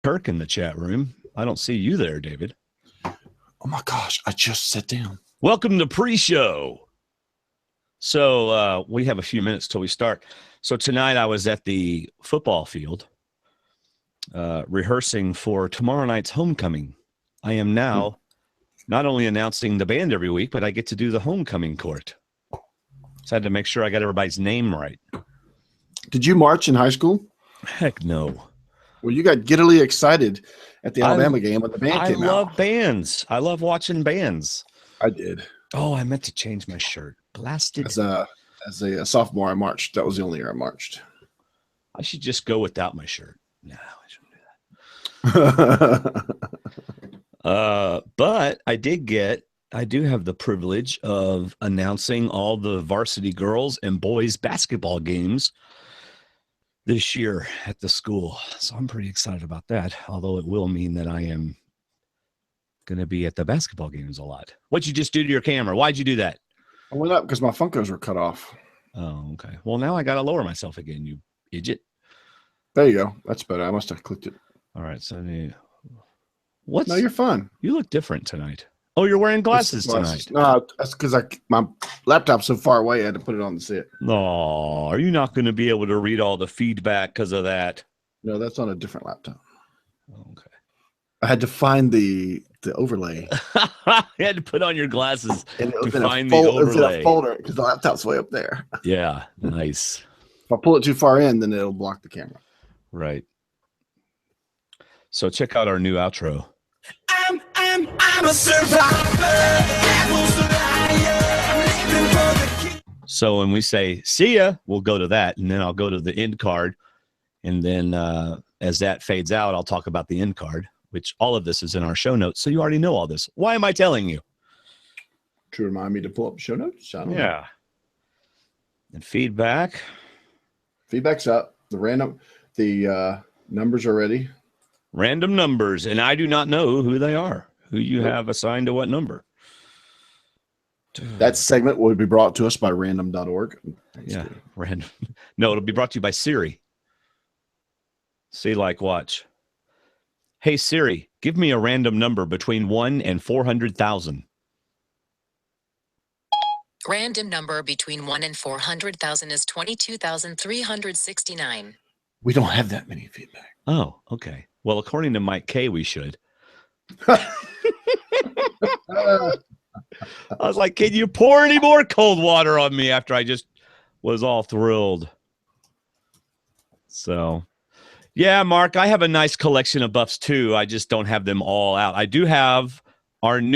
Kirk in the chat room. I don't see you there, David. Oh my gosh, I just sat down. Welcome to pre-show. So we have a few minutes till we start. So tonight I was at the football field rehearsing for tomorrow night's homecoming. I am now not only announcing the band every week, but I get to do the homecoming court. So I had to make sure I got everybody's name right. Did you march in high school? Heck no. Well, you got giddily excited at the Alabama game when the band came out. I love bands. I love watching bands. I did. Oh, I meant to change my shirt. Blasted. As a sophomore, I marched. That was the only year I marched. I should just go without my shirt. No, I shouldn't do that. But I do have the privilege of announcing all the varsity girls and boys basketball games this year at the school. So I'm pretty excited about that, although it will mean that I am going to be at the basketball games a lot. What'd you just do to your camera? Why'd you do that? I went up because my Funkos were cut off. Oh, okay. Well, now I got to lower myself again, you idiot. There you go. That's better. I must have clicked it. All right. So No, you're fine. You look different tonight. Oh, you're wearing glasses tonight. No, that's because my laptop's so far away I had to put it on to see it. No, are you not going to be able to read all the feedback because of that? No, that's on a different laptop. Okay. I had to find the overlay. You had to put on your glasses and it was to find the overlay. It was in a folder because the laptop's way up there. Yeah, nice. If I pull it too far in, then it'll block the camera. Right. So check out our new outro. I'm a survivor. So when we say see ya, we'll go to that, and then I'll go to the end card, and then as that fades out, I'll talk about the end card, which all of this is in our show notes. So you already know all this. Why am I telling you? To remind me to pull up show notes. I don't know. And feedback. Feedback's up. The numbers are ready. Random numbers, and I do not know who they are. Who you have assigned to what number? That segment will be brought to us by random.org. Yeah, random. No, it'll be brought to you by Siri. See, like, watch. Hey, Siri, give me a random number between 1 and 400,000. Random number between 1 and 400,000 is 22,369. We don't have that many feedback. Oh, okay. Well, according to Mike K, we should. I was like, can you pour any more cold water on me after I just was all thrilled? So, yeah, Mark, I have a nice collection of buffs too. I just don't have them all out. I do have one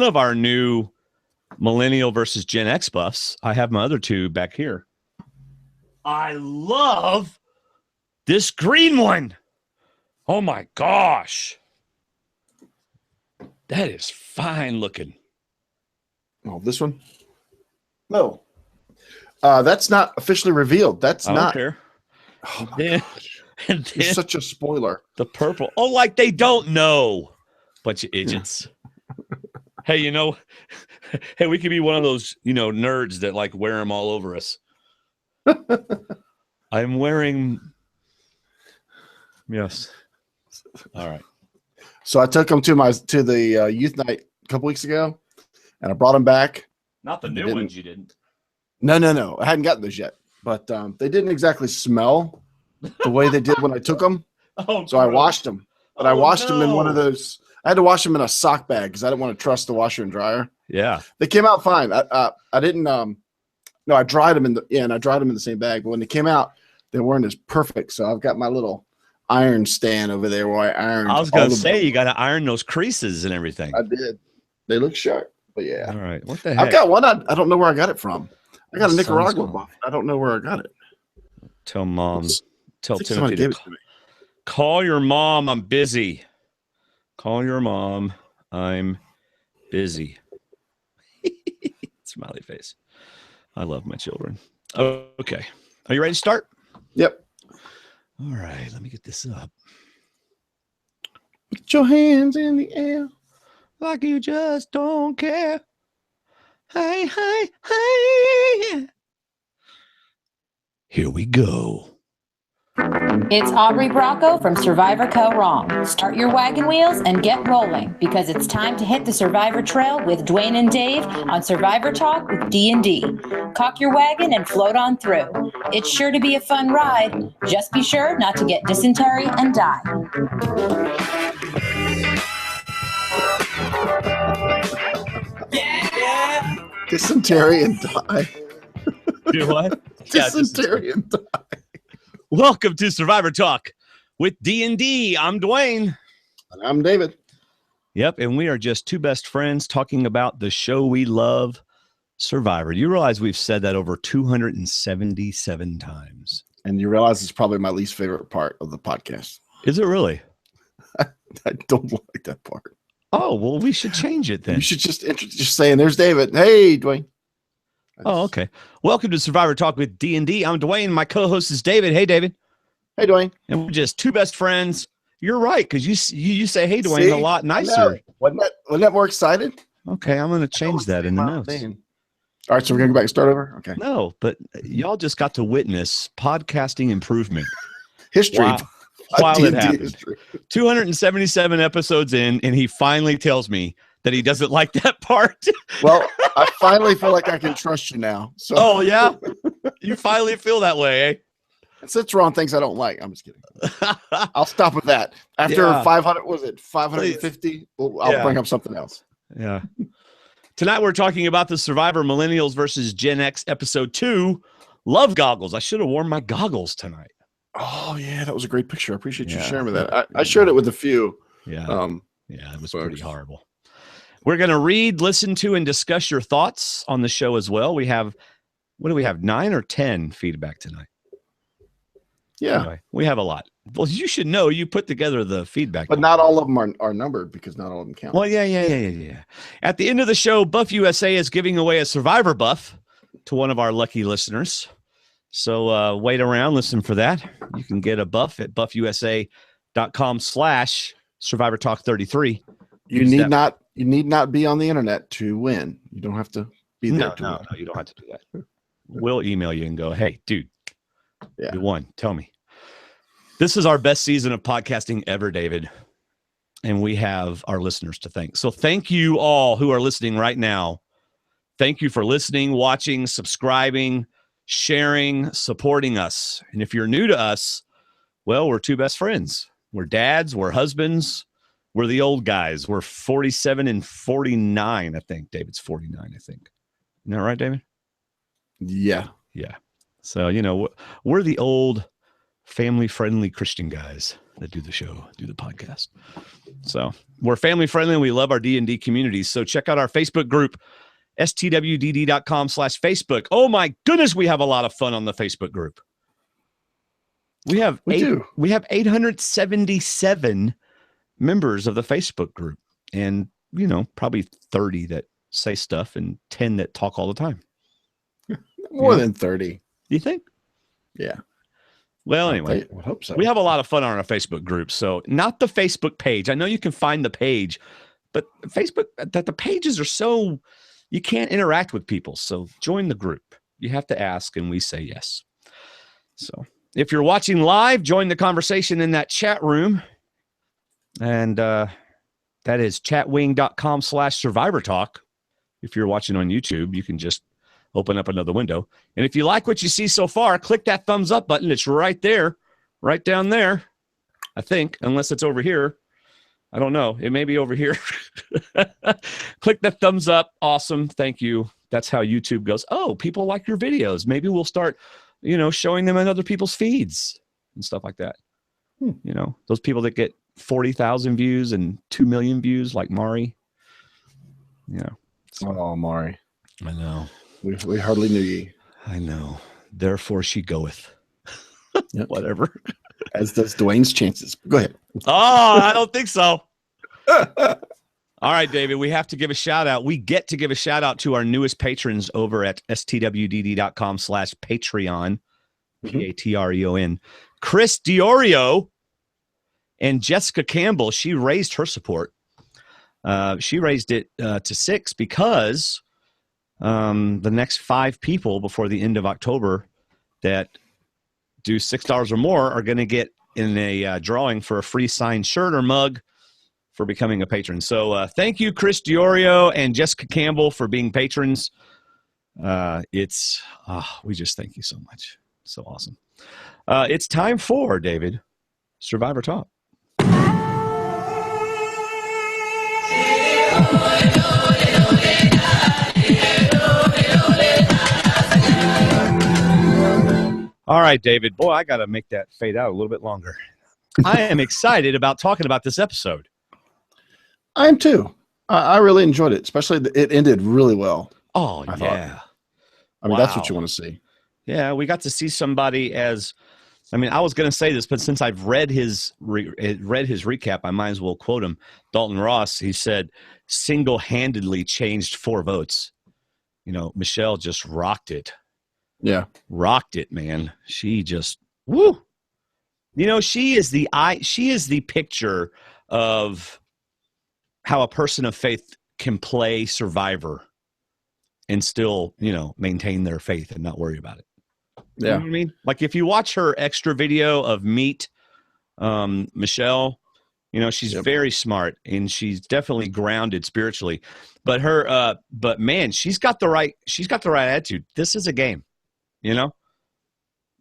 of our new Millennial versus Gen X buffs. I have my other two back here. I love this green one. Oh my gosh. That is fine looking. Oh, this one? No. That's not officially revealed. That's I not. don't care. Oh my gosh. And then You're such a spoiler. the purple. Oh, like they don't know. Bunch of idiots. Hey, hey, we could be one of those, nerds that like wear them all over us. I'm wearing. Yes. All right. So I took them to the youth night a couple weeks ago, and I brought them back. Not the new ones you didn't. No. I hadn't gotten those yet, but they didn't exactly smell the way they did when I took them. Oh, so I washed them, but I washed them in one of those. I had to wash them in a sock bag because I didn't want to trust the washer and dryer. Yeah. They came out fine. I didn't. No, I dried them in the same bag, but when they came out, they weren't as perfect. So I've got my little iron stand over there where I ironed. I was going to say, you got to iron those creases and everything. I did. They look sharp, but yeah. All right. What the heck? I've got one. I don't know where I got it from. I got a Nicaragua buff. I don't know where I got it. Tell mom. Tell Timothy to call your mom. I'm busy. Call your mom. I'm busy. Smiley face. I love my children. Okay. Are you ready to start? Yep. All right. Let me get this up. Put your hands in the air. Like you just don't care. Hey, hey, hey. Here we go. It's Aubrey Bracco from Survivor Co. Wrong. Start your wagon wheels and get rolling because it's time to hit the Survivor Trail with Dwaine and Dave on Survivor Talk with D&D. Cock your wagon and float on through. It's sure to be a fun ride. Just be sure not to get dysentery and die. Dysentery and die. Do what? Dysentery and die. Welcome to Survivor Talk with D&D. I'm Dwayne. And I'm David. Yep, and we are just two best friends talking about the show we love, Survivor. You realize we've said that over 277 times. And you realize it's probably my least favorite part of the podcast. Is it really? I don't like that part. Oh, well, we should change it then. You should just saying, there's David. Hey, Dwayne. Oh, okay. Welcome to Survivor Talk with D&D. I'm Dwayne. My co-host is David. Hey, David. Hey, Dwayne. And we're just two best friends. You're right, because you say hey, Dwayne, a lot nicer. Wasn't that more excited? Okay, I'm going to change that in the notes. All right, so we're going to go back and start over? Okay. No, but y'all just got to witness podcasting improvement. History. While it happened. History. 277 episodes in, and he finally tells me that he doesn't like that part. Well, I finally feel like I can trust you now. So. Oh, yeah? You finally feel that way, eh? Since we're on things I don't like, I'm just kidding. I'll stop with that. After 500, was it 550? I'll bring up something else. Yeah. Tonight we're talking about the Survivor Millennials versus Gen X episode 2, Love Goggles. I should have worn my goggles tonight. Oh, yeah, that was a great picture. I appreciate you sharing with that. I shared it with a few. Yeah. It was pretty horrible. We're going to read, listen to, and discuss your thoughts on the show as well. We have, what do we have, 9 or 10 feedback tonight? Yeah. Anyway, we have a lot. Well, you should know you put together the feedback. But not all of them are numbered because not all of them count. Well, yeah. At the end of the show, Buff USA is giving away a Survivor buff to one of our lucky listeners. So wait around, listen for that. You can get a buff at buffusa.com/Survivor Talk 33. You need not be on the internet to win. You don't have to be there to win. No, you don't have to do that. We'll email you and go, hey, dude, you won. Tell me. This is our best season of podcasting ever, David. And we have our listeners to thank. So thank you all who are listening right now. Thank you for listening, watching, subscribing, sharing, supporting us. And if you're new to us, well, we're two best friends. We're dads, we're husbands, we're the old guys. We're 47 and 49, I think. David's 49, I think. Isn't that right, David? Yeah. Yeah. So, we're the old family-friendly Christian guys that do the show, do the podcast. So we're family-friendly and we love our D&D communities. So check out our Facebook group, stwdd.com/Facebook. Oh my goodness, we have a lot of fun on the Facebook group. We have 877 members of the Facebook group, and probably 30 that say stuff and 10 that talk all the time. More than 30. You think? Yeah. Well, anyway, I hope so. We have a lot of fun on our Facebook group. So not the Facebook page. I know you can find the page, but Facebook, that the pages are so, you can't interact with people. So join the group. You have to ask, and we say yes. So if you're watching live, join the conversation in that chat room. And that is chatwing.com/Survivor Talk. If you're watching on YouTube, you can just open up another window. And if you like what you see so far, click that thumbs up button. It's right there, right down there, I think, unless it's over here. I don't know. It may be over here. Click that thumbs up. Awesome. Thank you. That's how YouTube goes. Oh, people like your videos. Maybe we'll start, showing them in other people's feeds and stuff like that. Those people that get 40,000 views and 2 million views like Mari. Oh, Mari. I know. We hardly knew ye. I know. Therefore she goeth. Yep. Whatever. As does Dwayne's chances. Go ahead. Oh, I don't think so. All right, David, we have to give a shout out. We get to give a shout out to our newest patrons over at stwdd.com/Patreon, Patreon. Chris Diorio and Jessica Campbell. She raised her support. She raised it to 6 because the next 5 people before the end of October that do $6 or more are going to get in a drawing for a free signed shirt or mug for becoming a patron. So thank you, Chris Diorio and Jessica Campbell, for being patrons. We just thank you so much. So awesome. It's time for, David, Survivor Talk. All right, David. Boy, I got to make that fade out a little bit longer. I am excited about talking about this episode. I am too. I really enjoyed it, especially it ended really well. Oh, yeah. I mean, that's what you want to see. Yeah, we got to see somebody as, I mean, I was going to say this, but since I've read his recap, I might as well quote him. Dalton Ross, he said, single-handedly changed 4 votes. You know, Michelle just rocked it. Yeah. Rocked it, man. She just, woo. You know, she is the picture of how a person of faith can play Survivor and still, you know, maintain their faith and not worry about it. You know what I mean? Like if you watch her extra video of Meet Michelle, you know, she's very smart and she's definitely grounded spiritually. But but man, she's got the right attitude. This is a game, you know?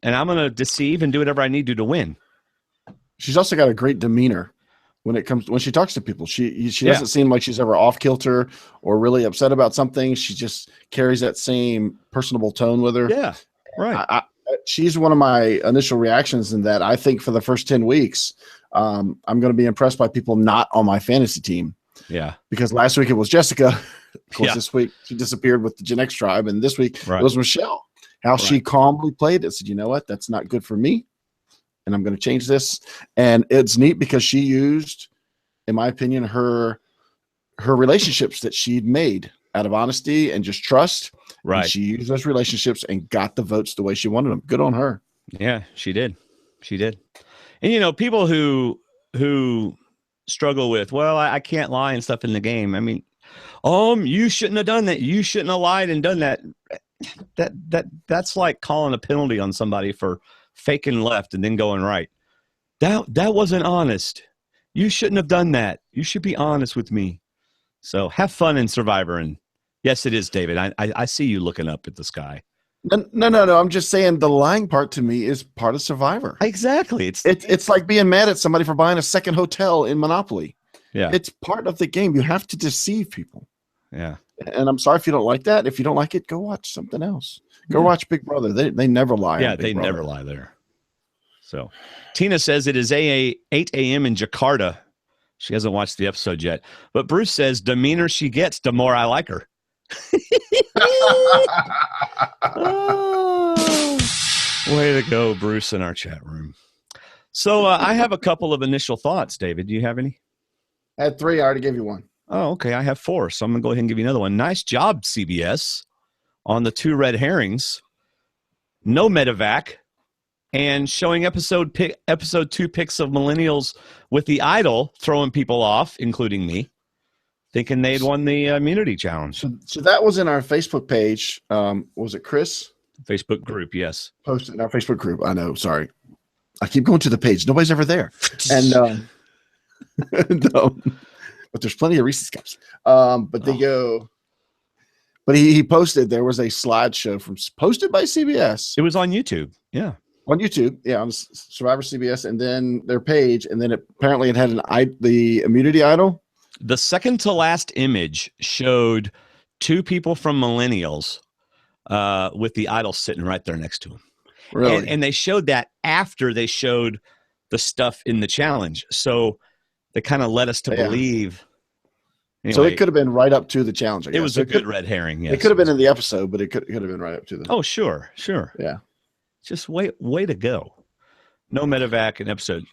And I'm gonna deceive and do whatever I need to win. She's also got a great demeanor when she talks to people. She doesn't seem like she's ever off kilter or really upset about something. She just carries that same personable tone with her. Yeah, right. She's one of my initial reactions in that I think for the first 10 weeks, I'm going to be impressed by people not on my fantasy team. Yeah. Because last week it was Jessica. Of course, this week she disappeared with the Gen X tribe. And this week it was Michelle. How she calmly played it. Said, you know what? That's not good for me. And I'm going to change this. And it's neat because she used, in my opinion, her relationships that she'd made out of honesty and just trust. Right. And she used those relationships and got the votes the way she wanted them. Good on her. Yeah, she did. She did. And, you know, people who struggle with, well, I can't lie and stuff in the game. I mean, you shouldn't have done that. You shouldn't have lied and done that. That's like calling a penalty on somebody for faking left and then going right. That wasn't honest. You shouldn't have done that. You should be honest with me. So have fun in Survivor. And yes, it is, David. I see you looking up at the sky. No. I'm just saying the lying part to me is part of Survivor. Exactly. It's like being mad at somebody for buying a second hotel in Monopoly. Yeah. It's part of the game. You have to deceive people. Yeah. And I'm sorry if you don't like that. If you don't like it, go watch something else. Go watch Big Brother. They never lie. Yeah, they never lie there. So Tina says it is 8 a.m. in Jakarta. She hasn't watched the episode yet. But Bruce says the meaner she gets, the more I like her. Oh, way to go, Bruce, in our chat room. So I have a couple of initial thoughts, David. Do you have any? I had 3. I already gave you 1. Oh, okay. I have 4. So I'm going to go ahead and give you another one. Nice job, CBS, on the 2 red herrings. No medevac. And showing episode 2 pics of millennials with the idol throwing people off, including me, thinking they'd won the immunity challenge. So that was in our Facebook page. Was it Chris? Facebook group, yes. Posted in our Facebook group. I know. Sorry. I keep going to the page. Nobody's ever there. And but there's plenty of Reese's cups. But they go. But he posted. There was a slideshow posted by CBS. It was on YouTube. Yeah. On YouTube, on Survivor CBS, and then their page, and then apparently it had the immunity idol. The second to last image showed 2 people from Millennials with the idol sitting right there next to him. Really? And they showed that after they showed the stuff in the challenge. So they kind of led us to believe. Anyway, so it could have been right up to the challenge. I guess. It was a good red herring. Yes. It could have been in the episode, but it could have been right up to the. Oh, sure. Yeah. Just way to go. No medevac in episode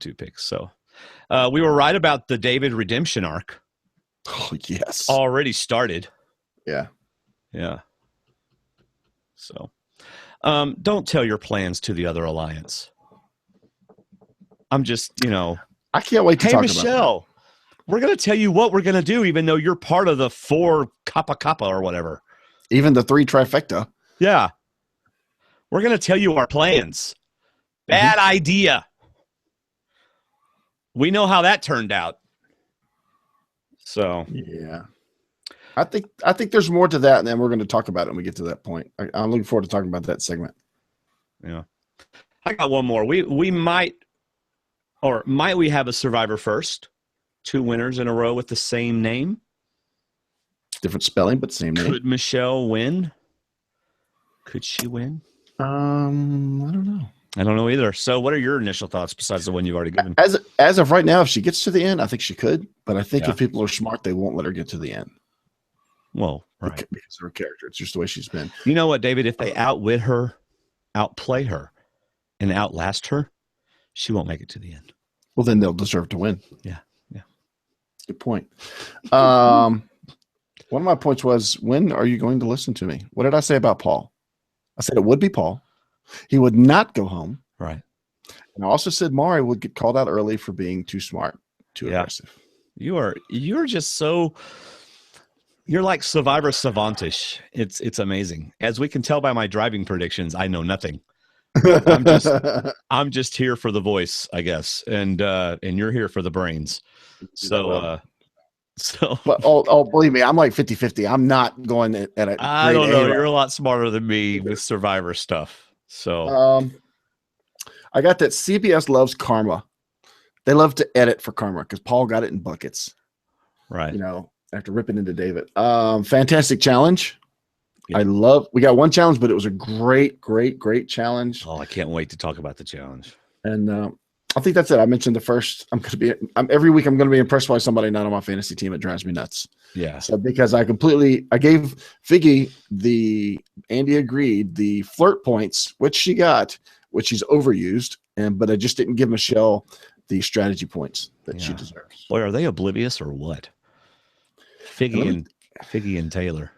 2 picks. So we were right about the David redemption arc. Oh, yes. Already started. Yeah. Yeah. So don't tell your plans to the other alliance. I'm just, I can't wait to talk Michelle, about Michelle, we're going to tell you what we're going to do, even though you're part of the 4 Kappa or whatever. Even the 3 trifecta. Yeah. We're going to tell you our plans. Bad idea. We know how that turned out. So yeah, I think there's more to that, and then we're going to talk about it when we get to that point. I'm looking forward to talking about that segment. Yeah, I got one more. We might we have a Survivor first? 2 winners in a row with the same name. Different spelling, but same name. Could Michelle win? Could she win? I don't know. I don't know either. So what are your initial thoughts besides the one you've already given? As of right now, if she gets to the end, I think she could. But I think if people are smart, they won't let her get to the end. Well, right. Because of her character. It's just the way she's been. You know what, David? If they outwit her, outplay her, and outlast her, she won't make it to the end. Well, then they'll deserve to win. Yeah. Good point. One of my points was, when are you going to listen to me? What did I say about Paul? I said it would be Paul. He would not go home. Right. And I also said Mari would get called out early for being too smart, too aggressive. You're just so, you're like Survivor Savantish. It's amazing. As we can tell by my driving predictions, I know nothing. I'm just here for the voice, I guess. And you're here for the brains. So but believe me, I'm like 50-50. I'm not going at it. I don't know. You're a lot smarter than me with Survivor stuff. So I got that CBS loves karma. They love to edit for karma because Paul got it in buckets. Right. You know, after ripping into David. Fantastic challenge. Yeah. We got one challenge, but it was a great challenge. Oh, I can't wait to talk about the challenge. And I think that's it. I mentioned the first. Every week I'm going to be impressed by somebody not on my fantasy team. It drives me nuts. Yeah. So because I gave Figgy Andy agreed the flirt points, which she got, which she's overused, but I just didn't give Michelle the strategy points that she deserves. Boy, are they oblivious or what? Figgy and Taylor.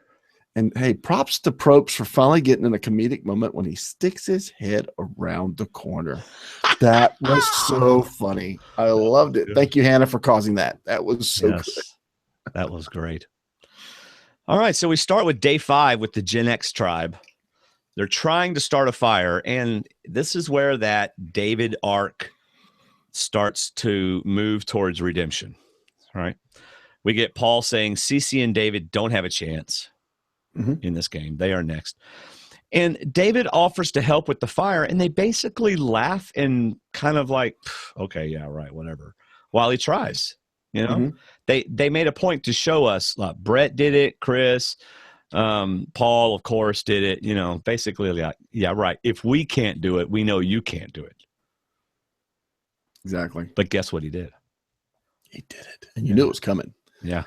And hey, props to Probst for finally getting in a comedic moment when he sticks his head around the corner. That was so funny. I loved it. Thank you, Hannah, for causing that. That was so good. That was great. All right, so we start with day 5 with the Gen X tribe. They're trying to start a fire, and this is where that David arc starts to move towards redemption. All right. We get Paul saying Cece and David don't have a chance in this game. They are next. And David offers to help with the fire, and they basically laugh and kind of like, okay, yeah, right, whatever, while he tries. You know, they made a point to show us, like, Brett did it, Chris, Paul, of course, did it. You know, basically, like, yeah, right. If we can't do it, we know you can't do it. Exactly. But guess what he did? He did it, and you knew it was coming. Yeah.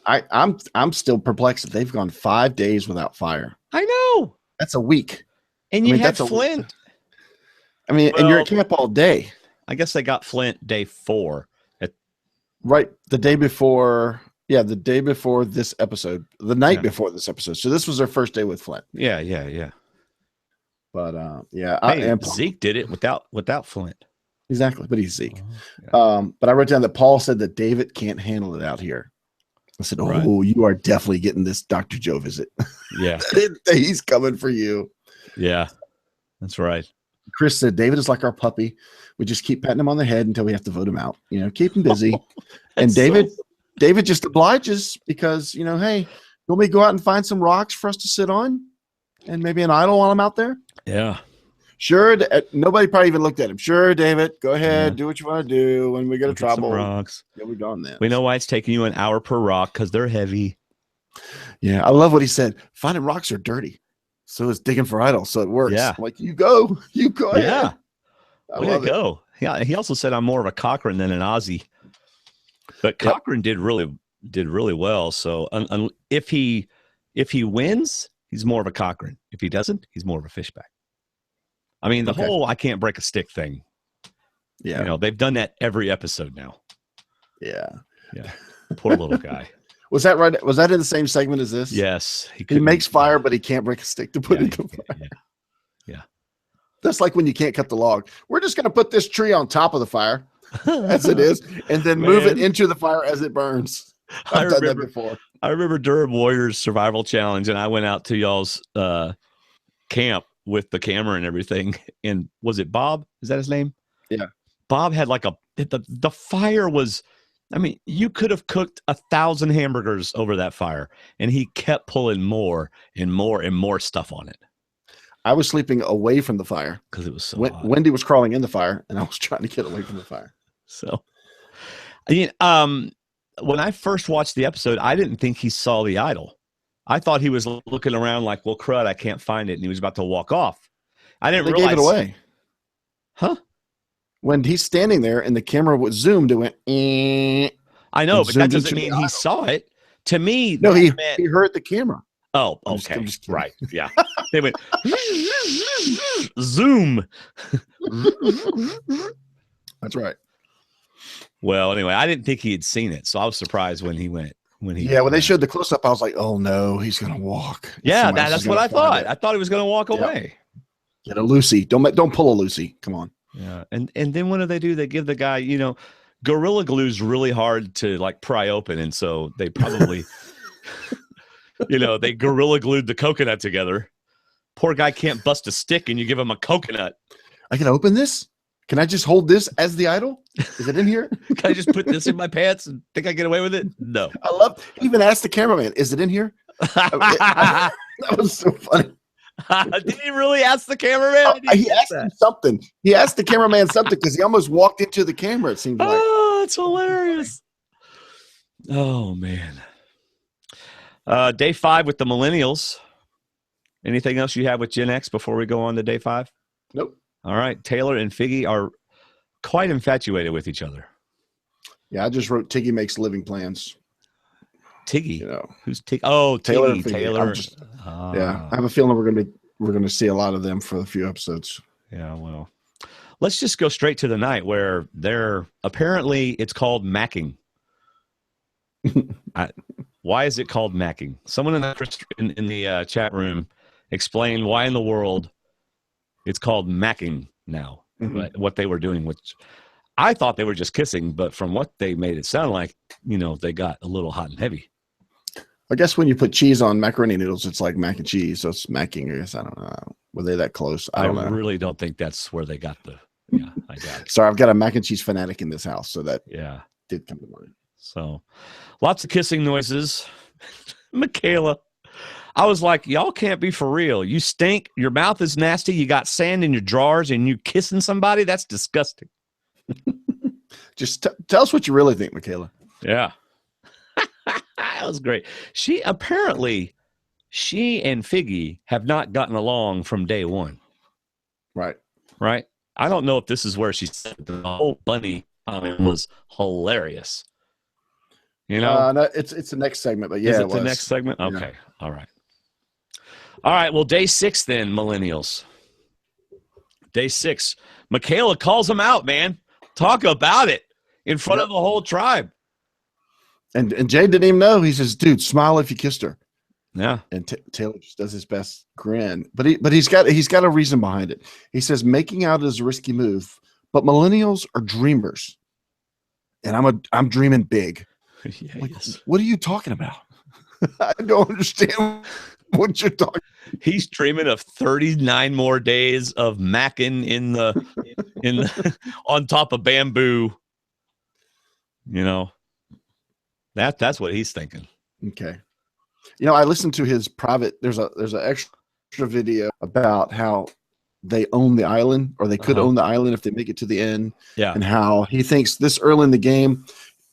I'm still perplexed that they've gone 5 days without fire. I know. That's a week. And you had Flint. And you're at camp all day. I guess they got Flint day 4. Right. The day before. Yeah, the day before this episode. The night before this episode. So this was their first day with Flint. Yeah. But Zeke did it without Flint. Exactly. But he's Zeke. But I wrote down that Paul said that David can't handle it out here. I said, you are definitely getting this Dr. Joe visit. Yeah. He's coming for you. Yeah, that's right. Chris said, David is like our puppy. We just keep patting him on the head until we have to vote him out. You know, keep him busy. And David just obliges because, you know, hey, you want me to go out and find some rocks for us to sit on? And maybe an idol while I'm out there? Yeah. Sure. Nobody probably even looked at him. Sure, David, go ahead. Do what you want to do. When we go to trouble. Rocks. Yeah, we've done that. We know why it's taking you an hour per rock, because they're heavy. Yeah, I love what he said. Finding rocks are dirty. So it's digging for idols. So it works. Yeah. I'm like, you go ahead. Yeah. Way to go. Yeah. He also said I'm more of a Cochran than an Aussie. But Cochran did really well. So if he wins, he's more of a Cochran. If he doesn't, he's more of a Fishback. I mean, the whole I can't break a stick thing. Yeah. You know, they've done that every episode now. Yeah. Yeah. Poor little guy. Was that right? Was that in the same segment as this? Yes. He makes fire, but he can't break a stick to put into fire. Yeah. That's like when you can't cut the log. We're just going to put this tree on top of the fire as it is, and then move it into the fire as it burns. I've done that before. I remember Durham Warriors Survival Challenge, and I went out to y'all's camp with the camera and everything. And was it Bob? Is that his name? Yeah. Bob had like the fire was, I mean, you could have cooked 1,000 hamburgers over that fire, and he kept pulling more and more and more stuff on it. I was sleeping away from the fire because it was so hot. Wendy was crawling in the fire, and I was trying to get away from the fire. So, I mean, when I first watched the episode, I didn't think he saw the idol. I thought he was looking around like, well, crud, I can't find it. And he was about to walk off. I didn't realize. Gave it away. Huh? When he's standing there and the camera was zoomed, it went, I know, but that doesn't mean he saw it. To me, no, he heard the camera. Oh, okay. Right. Yeah. They went, zoom. That's right. Well, anyway, I didn't think he had seen it. So I was surprised when he went. When they showed the close up, I was like, "Oh no, he's gonna walk." Yeah, that's what I thought. I thought he was gonna walk away. Get a Lucy. Don't pull a Lucy. Come on. Yeah, and then what do? They give the guy, Gorilla Glue's really hard to like pry open, and so they probably, they Gorilla Glued the coconut together. Poor guy can't bust a stick, and you give him a coconut. I can open this. Can I just hold this as the idol? Is it in here? Can I just put this in my pants and think I get away with it? No. He even asked the cameraman, is it in here? That was so funny. Did he really ask the cameraman? He asked him something. He asked the cameraman something because he almost walked into the camera, it seems like. Oh, it's hilarious. Oh, man. Day 5 with the Millennials. Anything else you have with Gen X before we go on to day 5? Nope. All right. Taylor and Figgy are quite infatuated with each other. Yeah, I just wrote Tiggy makes living plans. Tiggy? Who's Tiggy? Oh, Taylor. Taylor. Yeah, I have a feeling we're gonna see a lot of them for a few episodes. Yeah, well, let's just go straight to the night where it's called macking. Why is it called macking? Someone in the chat room explain why in the world it's called macking now. Mm-hmm. What they were doing, which I thought they were just kissing, but from what they made it sound like, they got a little hot and heavy. I guess when you put cheese on macaroni noodles, it's like mac and cheese, so it's macking. I guess I don't know. Were they that close? I don't know. Really don't think that's where they got the. Yeah, I got it. Sorry, I've got a mac and cheese fanatic in this house, so that did come to mind. So, lots of kissing noises. Michaela, I was like, y'all can't be for real. You stink. Your mouth is nasty. You got sand in your drawers, and you kissing somebody? That's disgusting. Just tell us what you really think, Michaela. Yeah. That was great. She and Figgy have not gotten along from day one. Right. I don't know if this is where she said the whole bunny comment was hilarious. No, it's the next segment, but yeah, is it the next segment? Okay. Yeah. All right. Well, day 6 then, Millennials. Day 6. Michaela calls them out, man. Talk about it in front of the whole tribe. And Jay didn't even know. He says, "Dude, smile if you kissed her." Yeah. And Taylor just does his best grin, but he's got a reason behind it. He says making out is a risky move, but millennials are dreamers, and I'm dreaming big. Yes. What are you talking about? I don't understand what you're talking. He's dreaming of 39 more days of macking in the on top of bamboo. That's what he's thinking. Okay. I listened to his private. There's an extra video about how they own the island, or they could own the island if they make it to the end. Yeah. And how he thinks this early in the game,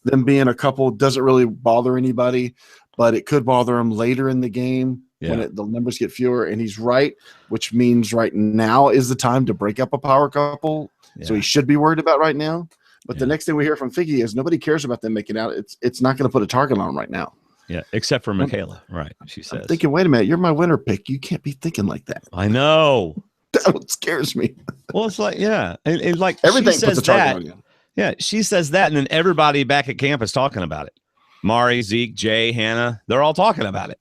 them being a couple doesn't really bother anybody, but it could bother him later in the game when the numbers get fewer. And he's right, which means right now is the time to break up a power couple. Yeah. So he should be worried about right now. But the next thing we hear from Figgy is nobody cares about them making out. It's not going to put a target on right now. Yeah, except for Michaela, right? She says. I'm thinking, wait a minute, you're my winner pick. You can't be thinking like that. I know. That scares me. Well, it's like, and like everything puts a target on you. Yeah, she says that, and then everybody back at camp is talking about it. Mari, Zeke, Jay, Hannah, they're all talking about it.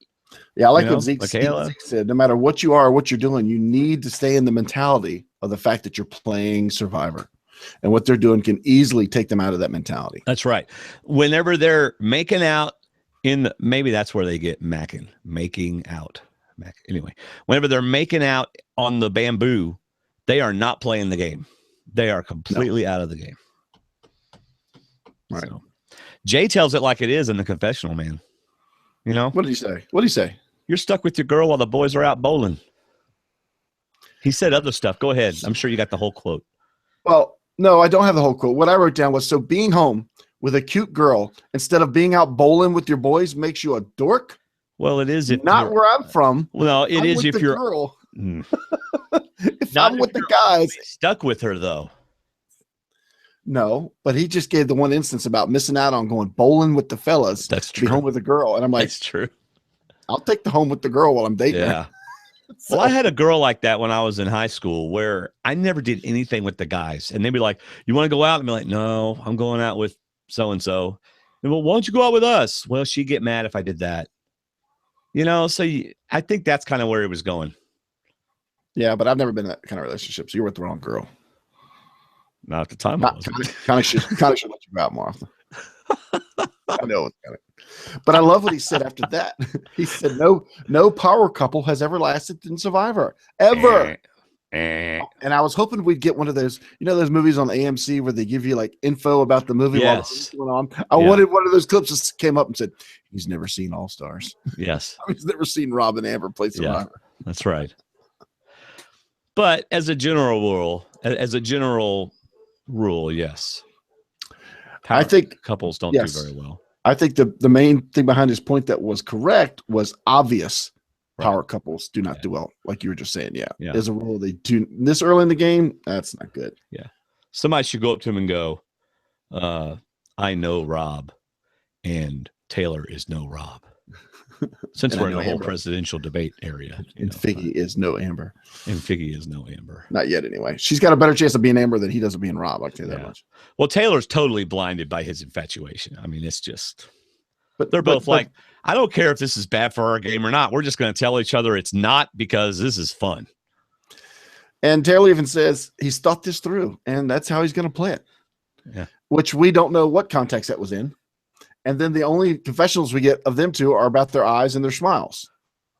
Yeah, I like what Zeke said. No matter what you are or what you're doing, you need to stay in the mentality of the fact that you're playing Survivor. And what they're doing can easily take them out of that mentality. That's right. Whenever they're making out maybe that's where they get making out. Anyway, whenever they're making out on the bamboo, they are not playing the game. They are completely out of the game. Right. So, Jay tells it like it is in the confessional, man. You know? What did he say? What did he say? You're stuck with your girl while the boys are out bowling. He said other stuff. Go ahead. I'm sure you got the whole quote. Well, no, I don't have the whole quote. What I wrote down was, so being home with a cute girl instead of being out bowling with your boys makes you a dork? Well, it is if not where I'm from. Well, it is if you're girl. If not I'm if with the you're guys. Stuck with her, though. No, but he just gave the one instance about missing out on going bowling with the fellas. That's to be true. home with a girl. And I'm like, That's true. I'll take the home with the girl while I'm dating her. Yeah. Well, I had a girl like that when I was in high school where I never did anything with the guys. And they'd be like, you want to go out? And I'd be like, no, I'm going out with so-and-so. And well, why don't you go out with us? Well, she'd get mad if I did that. You know, so I think that's kind of where it was going. Yeah, but I've never been in that kind of relationship. So you're with the wrong girl. Not at the time. Kind of should let you go out more often. I know it's kind of. But I love what he said after that. He said, no power couple has ever lasted in Survivor. Ever. And I was hoping we'd get one of those, those movies on AMC where they give you like info about the movie while it's going on. I wanted one of those clips that came up and said, he's never seen All Stars. Yes. He's never seen Rob and Amber play Survivor. Yeah, that's right. But as a general rule, yes. I think couples don't do very well. I think the main thing behind his point that was correct was obvious. Power couples do not do well, like you were just saying. Yeah. As a rule, they do this early in the game. That's not good. Yeah, somebody should go up to him and go, "I know Rob, and Taylor is no Rob." Since we're in the whole presidential debate area, and Figgy is no Amber. And Figgy is no Amber. Not yet, anyway. She's got a better chance of being Amber than he does of being Rob. I'll tell you that much. Well, Taylor's totally blinded by his infatuation. I mean, it's just. But they're both like, I don't care if this is bad for our game or not. We're just going to tell each other it's not because this is fun. And Taylor even says he's thought this through, and that's how he's going to play it. Yeah. Which we don't know what context that was in. And then the only confessionals we get of them two are about their eyes and their smiles.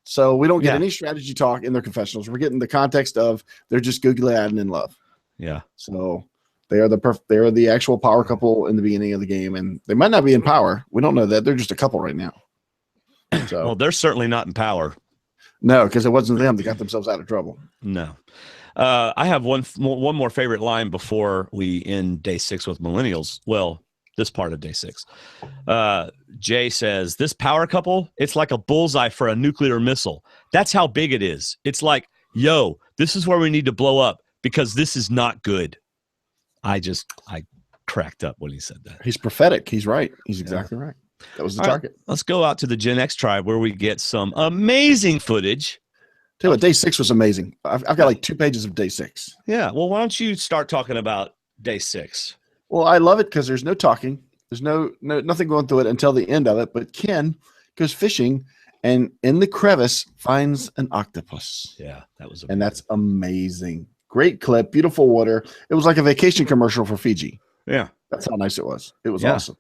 So we don't get any strategy talk in their confessionals. We're getting the context of they're just googly-eyed and in love. Yeah. So they are the actual power couple in the beginning of the game, and they might not be in power. We don't know that. They're just a couple right now. So well, they're certainly not in power. No, because it wasn't them that got themselves out of trouble. No. I have one more favorite line before we end day 6 with Millennials. Well, this part of day 6. Jay says, this power couple, it's like a bullseye for a nuclear missile. That's how big it is. It's like, yo, this is where we need to blow up because this is not good. I cracked up when he said that. He's prophetic. He's right. He's exactly right. That was the target. Right, let's go out to the Gen X tribe where we get some amazing footage. Tell you what, day 6 was amazing. I've got like 2 pages of day 6. Yeah. Well, why don't you start talking about day 6? Well, I love it because there's no talking. There's nothing going through it until the end of it. But Ken goes fishing and in the crevice finds an octopus. Yeah, and that's amazing. Great clip, beautiful water. It was like a vacation commercial for Fiji. Yeah. That's how nice it was. It was awesome.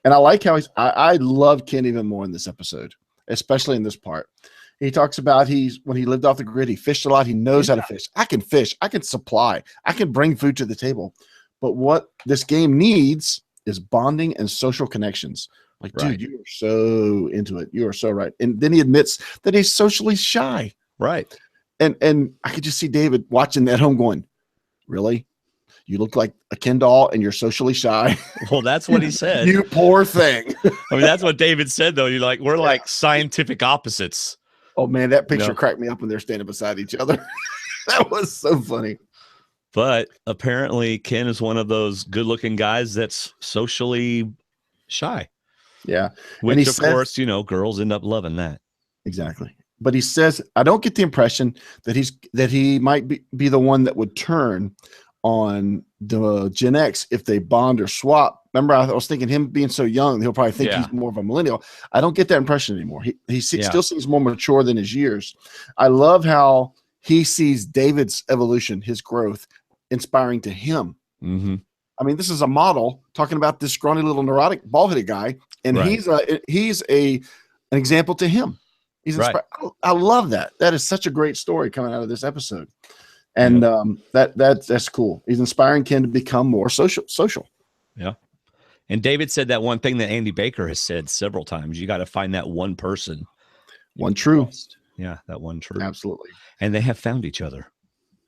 And I like how I love Ken even more in this episode, especially in this part. He talks about when he lived off the grid, he fished a lot. He knows how to fish. I can fish. I can supply. I can bring food to the table. But what this game needs is bonding and social connections. Like, dude, you are so into it. You are so right. And then he admits that he's socially shy. Right. And I could just see David watching at home going, really? You look like a Ken doll and you're socially shy. Well, that's what he said. You poor thing. I mean, that's what David said, though. We're like scientific opposites. Oh, man, that picture cracked me up when they're standing beside each other. That was so funny. But apparently Ken is one of those good-looking guys that's socially shy. Yeah. Which, of course, girls end up loving that. Exactly. But he says, I don't get the impression that he might be the one that would turn on the Gen X if they bond or swap. Remember, I was thinking him being so young, he'll probably think he's more of a millennial. I don't get that impression anymore. He still seems more mature than his years. I love how he sees David's evolution, his growth, inspiring to him. Mm-hmm. I mean, this is a model talking about this scrawny little neurotic bald-headed guy, and he's an example to him. He's Right. inspired. I love that. That is such a great story coming out of this episode. And that's cool. He's inspiring Ken to become more social. Yeah. And David said that one thing that Andy Baker has said several times. You got to find that one person. One true. Trust. Yeah, that one true. Absolutely. And they have found each other.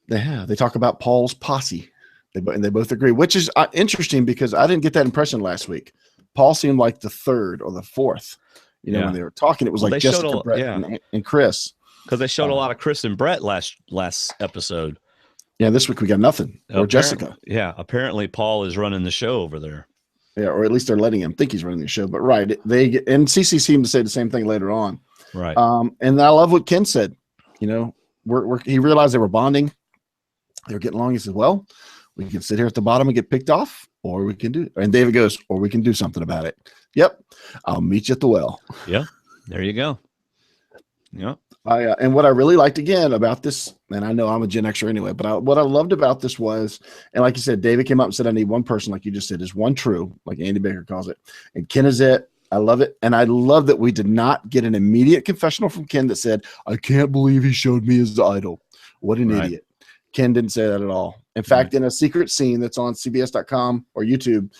They have. They talk about Paul's posse. They both agree, which is interesting because I didn't get that impression last week. Paul seemed like the third or the fourth. When they were talking, it was like Jessica, Brett, and Chris. Because they showed a lot of Chris and Brett last episode. Yeah, this week we got nothing. Or Jessica. Yeah, apparently Paul is running the show over there. Yeah, or at least they're letting him think he's running the show. But and CC seemed to say the same thing later on. Right. And I love what Ken said. He realized they were bonding. They were getting along. He said, "Well, we can sit here at the bottom and get picked off, or we can do." And David goes, "Or we can do something about it." Yep, I'll meet you at the well. Yeah, there you go. Yeah. And what I really liked again about this, and I know I'm a Gen Xer anyway, but what I loved about this was, and like you said, David came up and said, "I need one person," like you just said, is one true, like Andy Baker calls it, and Ken is it. I love it, and I love that we did not get an immediate confessional from Ken that said, "I can't believe he showed me his idol." What an idiot! Ken didn't say that at all. In fact, in a secret scene that's on CBS.com or YouTube,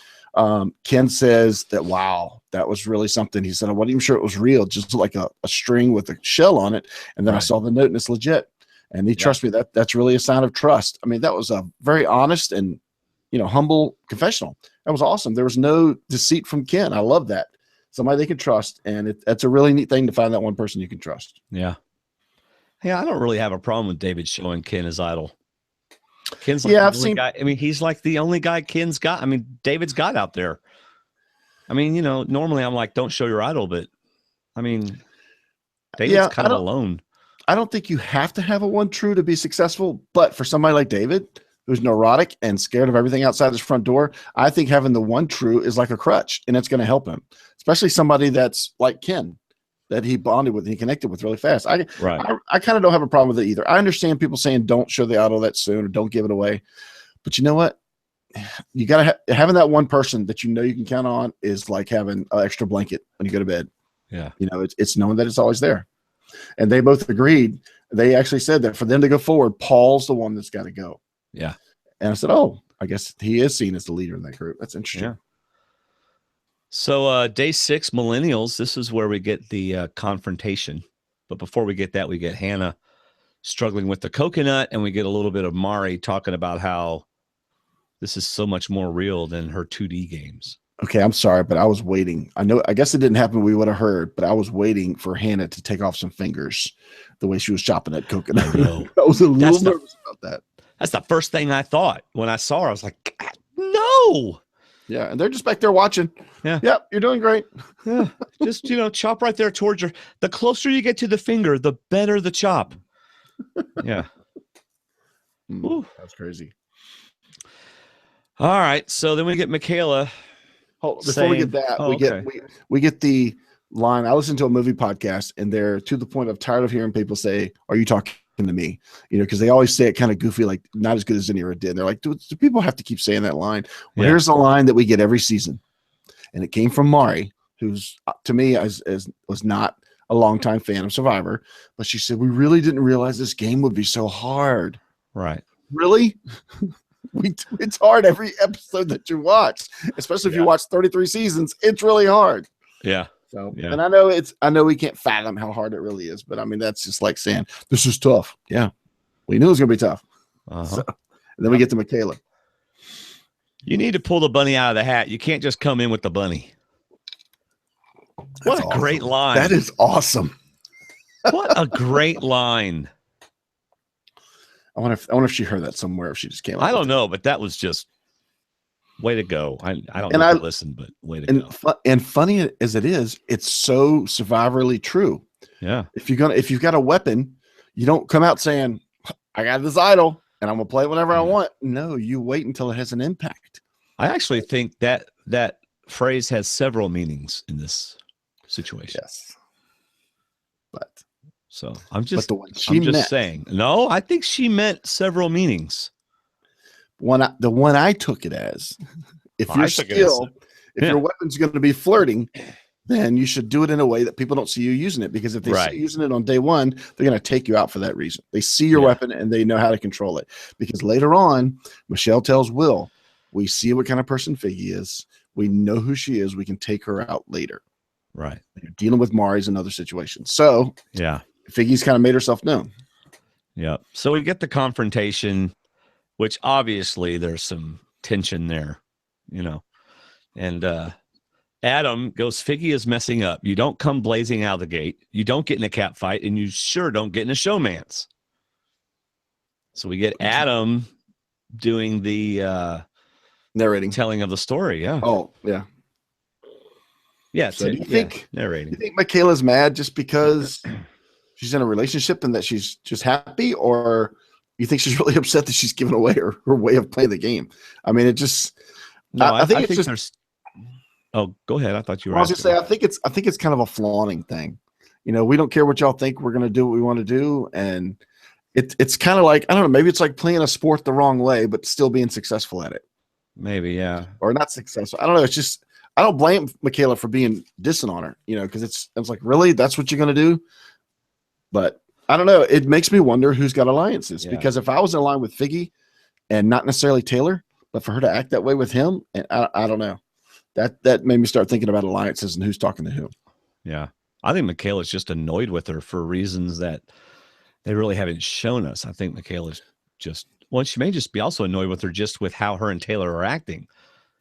Ken says that, wow, that was really something. He said, I wasn't even sure it was real, just like a string with a shell on it. And then I saw the note and it's legit. And he trusts me. That's really a sign of trust. I mean, that was a very honest and, humble confessional. That was awesome. There was no deceit from Ken. I love that. Somebody they can trust. And that's a really neat thing to find that one person you can trust. Yeah. Yeah. I don't really have a problem with David showing Ken his idol. Ken's like I've the seen guy. I mean, he's like the only guy Ken's got. I mean, David's got out there. I mean, normally I'm like, don't show your idol, but I mean, David's kind of alone. I don't think you have to have a one true to be successful, but for somebody like David, who's neurotic and scared of everything outside his front door, I think having the one true is like a crutch, and it's going to help him, especially somebody that's like Ken, that he bonded with and he connected with really fast. I kind of don't have a problem with it either. I understand people saying don't show the idol that soon or don't give it away. But you know what? You got to having that one person that you can count on is like having an extra blanket when you go to bed. Yeah. It's knowing that it's always there. And they both agreed. They actually said that for them to go forward, Paul's the one that's got to go. Yeah. And I said, oh, I guess he is seen as the leader in that group. That's interesting. Yeah. So day 6, Millennials, this is where we get the confrontation. But before we get that, we get Hannah struggling with the coconut, and we get a little bit of Mari talking about how this is so much more real than her 2D games. Okay, I'm sorry, but I was waiting. I guess it didn't happen. We would have heard, but I was waiting for Hannah to take off some fingers the way she was chopping that coconut. I was a little nervous about that. That's the first thing I thought when I saw her. I was like, no. Yeah, and they're just back there watching. Yeah. Yep, you're doing great. Yeah. Just, chop right there towards your, the closer you get to the finger, the better the chop. Yeah. That's crazy. All right. So then we get Michaela. Before we get that, we get the line. I listened to a movie podcast, and they're to the point of tired of hearing people say, "Are you talking to me?" Because they always say it kind of goofy, like not as good as Zinnia did. And they're like, do people have to keep saying that line? Well, here's a line that we get every season, and it came from Mari, who's to me was not a longtime fan of Survivor, but she said, "We really didn't realize this game would be so hard." Right? Really? It's hard every episode that you watch, especially if you watch 33 seasons. It's really hard. Yeah. So, and I know we can't fathom how hard it really is, but I mean, that's just like saying this is tough. Yeah. We knew it was going to be tough. So, and then we get to Michaela. You need to pull the bunny out of the hat. You can't just come in with the bunny. What a great line. That is awesome. What a great line. I wonder if she heard that somewhere, if she just came up. I don't know, but that was just way to go. I don't know to listen, but way to go. And funny as it is, it's so survivorly true. Yeah. If you've got a weapon, you don't come out saying, "I got this idol and I'm gonna play it whenever I want." No, you wait until it has an impact. I actually think that phrase has several meanings in this situation. Yes. So I'm just meant, saying. No, I think she meant several meanings. The one I took it as, if your weapon's going to be flirting, then you should do it in a way that people don't see you using it. Because if they see you using it on day one, they're going to take you out for that reason. They see your weapon and they know how to control it. Because later on, Michelle tells Will, we see what kind of person Figgy is. We know who she is. We can take her out later. Right. You're dealing with Mari's in other situations. So Figgy's kind of made herself known. Yeah. So we get the confrontation, which obviously there's some tension there, and Adam goes, Figgy is messing up. You don't come blazing out of the gate. You don't get in a cat fight, and you sure don't get in a showmance. So we get Adam doing the narrating, telling of the story. Yeah. Oh, yeah. Yeah. So do you think narrating? You think Michaela's mad just because she's in a relationship and that she's just happy, or you think she's really upset that she's given away her way of playing the game? I mean, it just. No, I think it's just. There's. Oh, go ahead. I thought you were. I was just say I think it's kind of a flaunting thing. We don't care what y'all think. We're going to do what we want to do, and it's kind of like, I don't know. Maybe it's like playing a sport the wrong way, but still being successful at it. Maybe, yeah. Or not successful. I don't know. It's just, I don't blame Michaela for being dissing on her. Because it's like, really, that's what you're going to do. But I don't know. It makes me wonder who's got alliances, because if I was in line with Figgy and not necessarily Taylor, but for her to act that way with him, and I don't know. That made me start thinking about alliances and who's talking to who. Yeah. I think Michaela's just annoyed with her for reasons that they really haven't shown us. I think Michaela's just, she may just be also annoyed with her just with how her and Taylor are acting.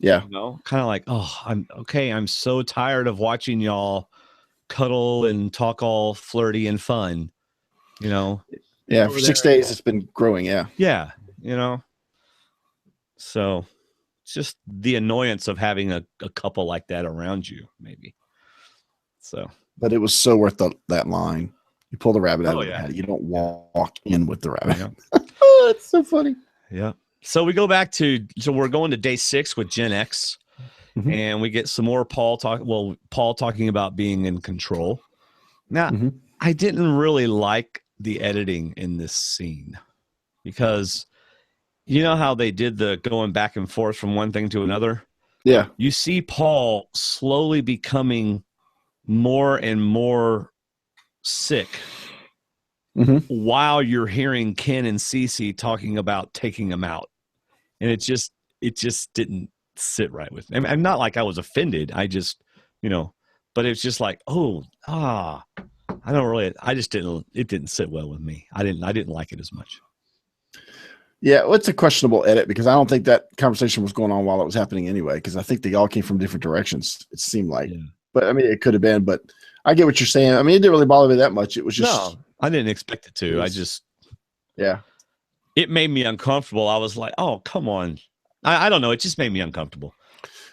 Yeah. Kind of like, I'm so tired of watching y'all cuddle and talk all flirty and fun, Yeah. For 6 days it's been growing. Yeah. Yeah. So it's just the annoyance of having a couple like that around you, maybe. So, but it was so worth that line. You pull the rabbit out of the hat. You don't walk in with the rabbit. Yeah. Oh, it's so funny. Yeah. So we go back to, we're going to day 6 with Gen X, and we get some more Paul talking about being in control. Now, I didn't really like the editing in this scene, because you know how they did the going back and forth from one thing to another? Yeah. You see Paul slowly becoming more and more sick while you're hearing Ken and Cece talking about taking him out. And it just didn't sit right with me. I'm not like I was offended. I just, but it's just like, it didn't sit well with me. I didn't like it as much. Yeah, well, it's a questionable edit, because I don't think that conversation was going on while it was happening anyway, because I think they all came from different directions, it seemed like. Yeah. But, I mean, it could have been, but I get what you're saying. I mean, it didn't really bother me that much. It was just... No, I didn't expect it to. Yeah. It made me uncomfortable. I was like, oh, come on. I don't know. It just made me uncomfortable.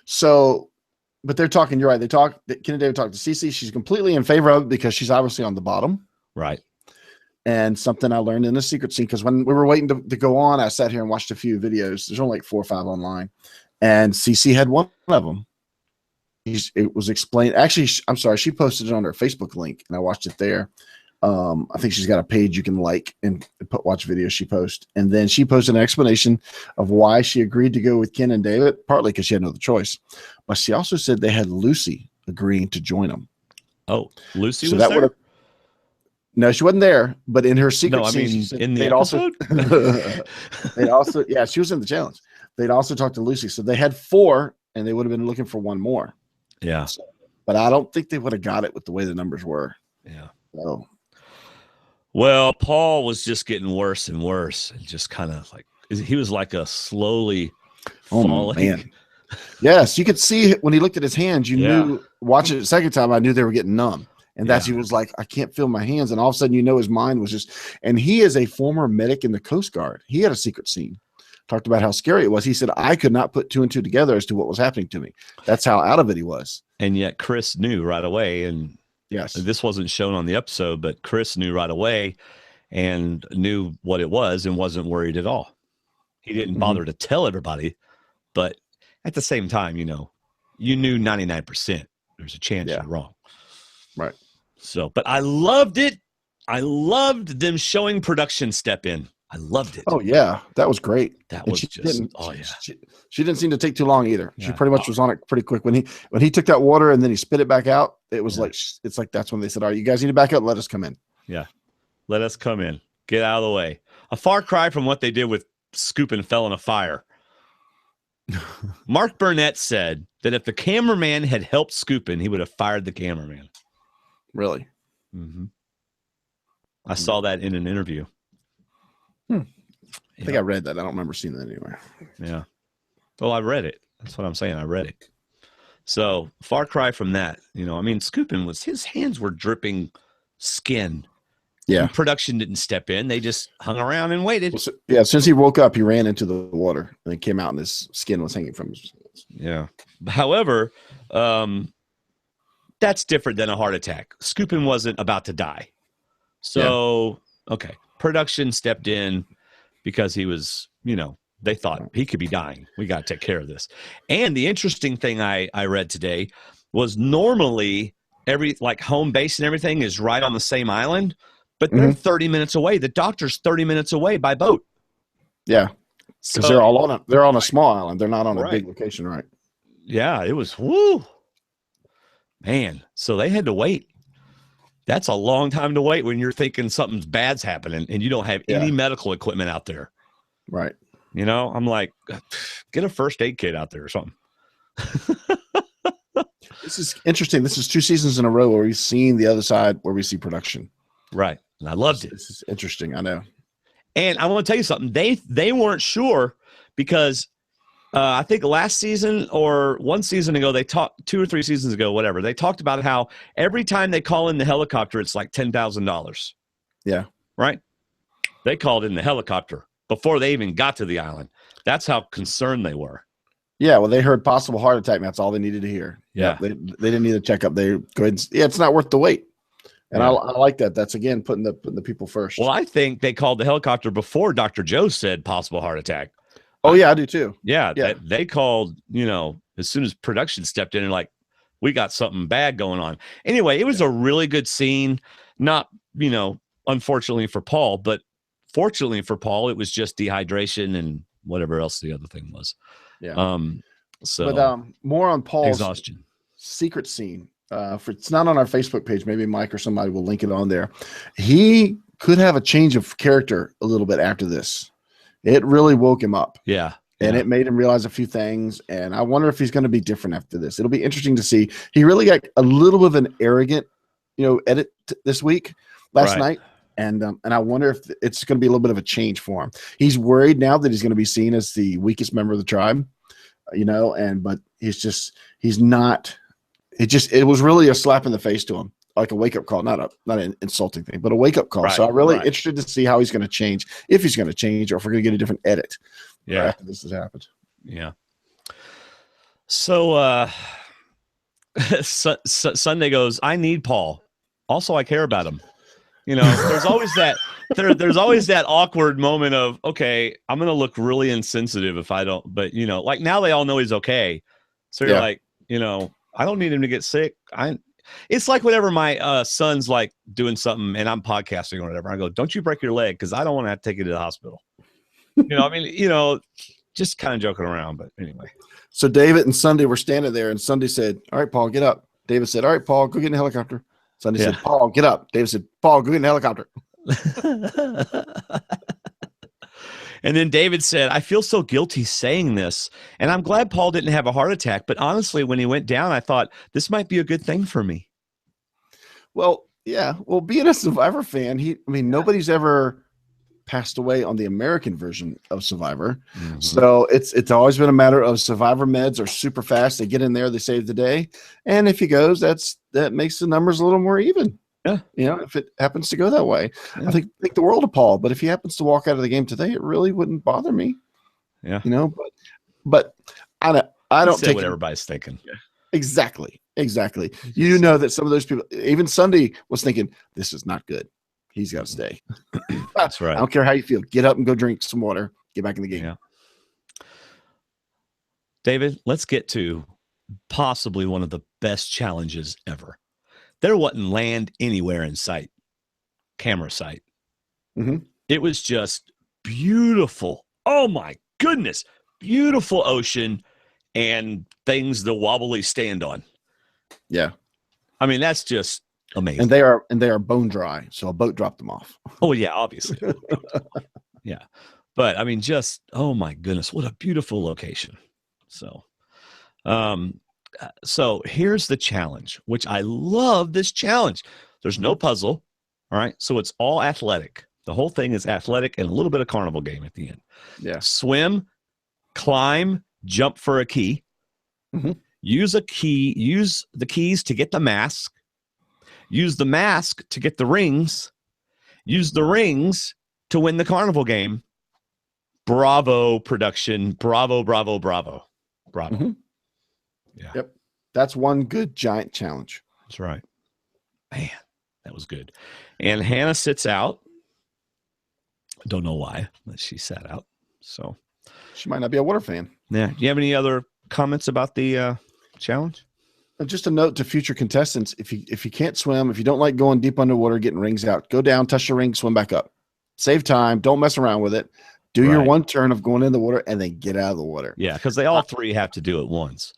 So, but they're talking, you're right. Ken and David talk to Cece. She's completely in favor of it because she's obviously on the bottom. Right. And something I learned in the secret scene, because when we were waiting to go on, I sat here and watched a few videos. There's only like 4 or 5 online. And Cece had one of them. It was explained. Actually, I'm sorry. She posted it on her Facebook link, and I watched it there. I think she's got a page you can like and watch videos she posts. And then she posted an explanation of why she agreed to go with Ken and David, partly because she had no other choice. But she also said they had Lucy agreeing to join them. Oh, Lucy was there? No, she wasn't there, but in her secret scene, in the episode? Yeah, she was in the challenge. They'd also talked to Lucy. So they had 4, and they would have been looking for one more. Yeah. So, but I don't think they would have got it with the way the numbers were. Yeah. So. Well, Paul was just getting worse and worse, and just kind of like, he was like a slowly falling. Man. Yes, you could see when he looked at his hands, you knew, watching it the second time, I knew they were getting numb. And that's, he was like, I can't feel my hands. And all of a sudden, his mind was just, and he is a former medic in the Coast Guard. He had a secret scene, talked about how scary it was. He said, I could not put 2 and 2 together as to what was happening to me. That's how out of it he was. And yet Chris knew right away. And yes, this wasn't shown on the episode, but Chris knew right away and knew what it was and wasn't worried at all. He didn't bother to tell everybody, but at the same time, you knew 99% there's a chance you're wrong. Right. So, but I loved it. I loved them showing production step in. I loved it. Oh yeah, that was great. That And was she just, didn't. oh yeah. She didn't seem to take too long either. She Yeah. pretty much was on it pretty quick when he took that water and then he spit it back out. It was Yeah. like it's like that's when they said, "All right, you guys need to back up. Let us come in." Yeah. Let us come in. Get out of the way. A far cry from what they did with Scoop and fell in a fire. Mark Burnett said that if the cameraman had helped Scoopin, he would have fired the cameraman. Really? Mm-hmm. I saw that in an interview. I think I read that. I don't remember seeing that anywhere. Yeah. Well, I read it. That's what I'm saying. I read it. So far cry from that. You know, I mean, Scoopin his hands were dripping skin. Yeah. And production didn't step in. They just hung around and waited. Well, yeah. Since he woke up, he ran into the water and it came out and his skin was hanging from his hands. Yeah. However, that's different than a heart attack. Scoopin wasn't about to die. So, okay. Production stepped in because he was, you know, they thought he could be dying. We got to take care of this. And the interesting thing I read today was normally like home base and everything is right on the same island, but they're 30 minutes away. The doctor's 30 minutes away by boat. Yeah. Because they're on a small island. They're not on a big location, right? Yeah, it was man. So they had to wait. That's a long time to wait when you're thinking something's bad's happening and you don't have any medical equipment out there. Right. You know, I'm like, get a first aid kit out there or something. This is interesting. This is 2 seasons in a row where we've seen the other side where we see production. Right. And I loved it. This is interesting. I know. And I want to tell you something. They weren't sure because I think last season or one season ago, they talked 2 or 3 seasons ago, whatever. They talked about how every time they call in the helicopter, it's like $10,000. Yeah. Right. They called in the helicopter before they even got to the island. That's how concerned they were. Yeah. Well, they heard possible heart attack. And that's all they needed to hear. Yeah. They didn't need a checkup. They go ahead and, it's not worth the wait. And I like that. That's again, putting the people first. Well, I think they called the helicopter before Dr. Joe said possible heart attack. Oh yeah, I do too. Yeah. They called, you know, as soon as production stepped in and like, we got something bad going on. Anyway, it was a really good scene. Not, you know, unfortunately for Paul, but fortunately for Paul, it was just dehydration and whatever else the other thing was. Yeah. But more on Paul's exhaustion secret scene. It's not on our Facebook page. Maybe Mike or somebody will link it on there. He could have a change of character a little bit after this. It really woke him up. Yeah. And it made him realize a few things. And I wonder if he's going to be different after this. It'll be interesting to see. He really got a little bit of an arrogant, edit this week, last night. And I wonder if it's going to be a little bit of a change for him. He's worried now that he's going to be seen as the weakest member of the tribe, but he's not. It was really a slap in the face to him, like a wake up call, not an insulting thing, but a wake up call. Right, so I'm really interested to see how he's going to change, if he's going to change, or if we're going to get a different edit. Yeah. After this has happened. Yeah. So Sunday goes, I need Paul. Also, I care about him. There's always that there's always that awkward moment of, okay, I'm gonna look really insensitive if I don't, but like now they all know he's okay. So you're like, I don't need him to get sick. It's like whenever my son's like doing something and I'm podcasting or whatever, I go, don't you break your leg, because I don't want to have to take you to the hospital. Just kind of joking around, but anyway. So David and Sunday were standing there, and Sunday said, all right, Paul, get up. David said, all right, Paul, go get in the helicopter. Sunday said, Paul, get up. David said, Paul, go get in the helicopter. And then David said, I feel so guilty saying this, and I'm glad Paul didn't have a heart attack. But honestly, when he went down, I thought this might be a good thing for me. Well, yeah. Well, being a Survivor fan, nobody's ever passed away on the American version of Survivor. Mm-hmm. So it's always been a matter of Survivor meds are super fast. They get in there, they save the day. And if he goes, that makes the numbers a little more even. Yeah. If it happens to go that way. Yeah. I think the world of Paul, but if he happens to walk out of the game today, it really wouldn't bother me. Yeah. But I don't take what everybody's thinking. Yeah. Exactly. You know that some of those people, even Sunday was thinking, this is not good. He's got to stay. That's right. I don't care how you feel. Get up and go drink some water. Get back in the game. Yeah. David, let's get to possibly one of the best challenges ever. There wasn't land anywhere in sight, camera sight. Mm-hmm. It was just beautiful. Oh my goodness. Beautiful ocean and things the wobbly stand on. Yeah. I mean, that's just amazing. And they are bone dry. So a boat dropped them off. Oh yeah, obviously. Yeah. But I mean, just, oh my goodness, what a beautiful location. So here's the challenge, which I love this challenge. There's no puzzle. All right. So it's all athletic. The whole thing is athletic and a little bit of carnival game at the end. Yeah. Swim, climb, jump for a key. Mm-hmm. Use the keys to get the mask. Use the mask to get the rings. Use the rings to win the carnival game. Bravo, production. Bravo, bravo, bravo. Bravo. Mm-hmm. Yeah. Yep. That's one good giant challenge. That's right. Man, that was good. And Hannah sits out. Don't know why, but she sat out. So she might not be a water fan. Yeah. Do you have any other comments about the challenge? Just a note to future contestants: if you can't swim, if you don't like going deep underwater, getting rings out, go down, touch your ring, swim back up. Save time. Don't mess around with it. Do your one turn of going in the water and then get out of the water. Yeah, because they all three have to do it once.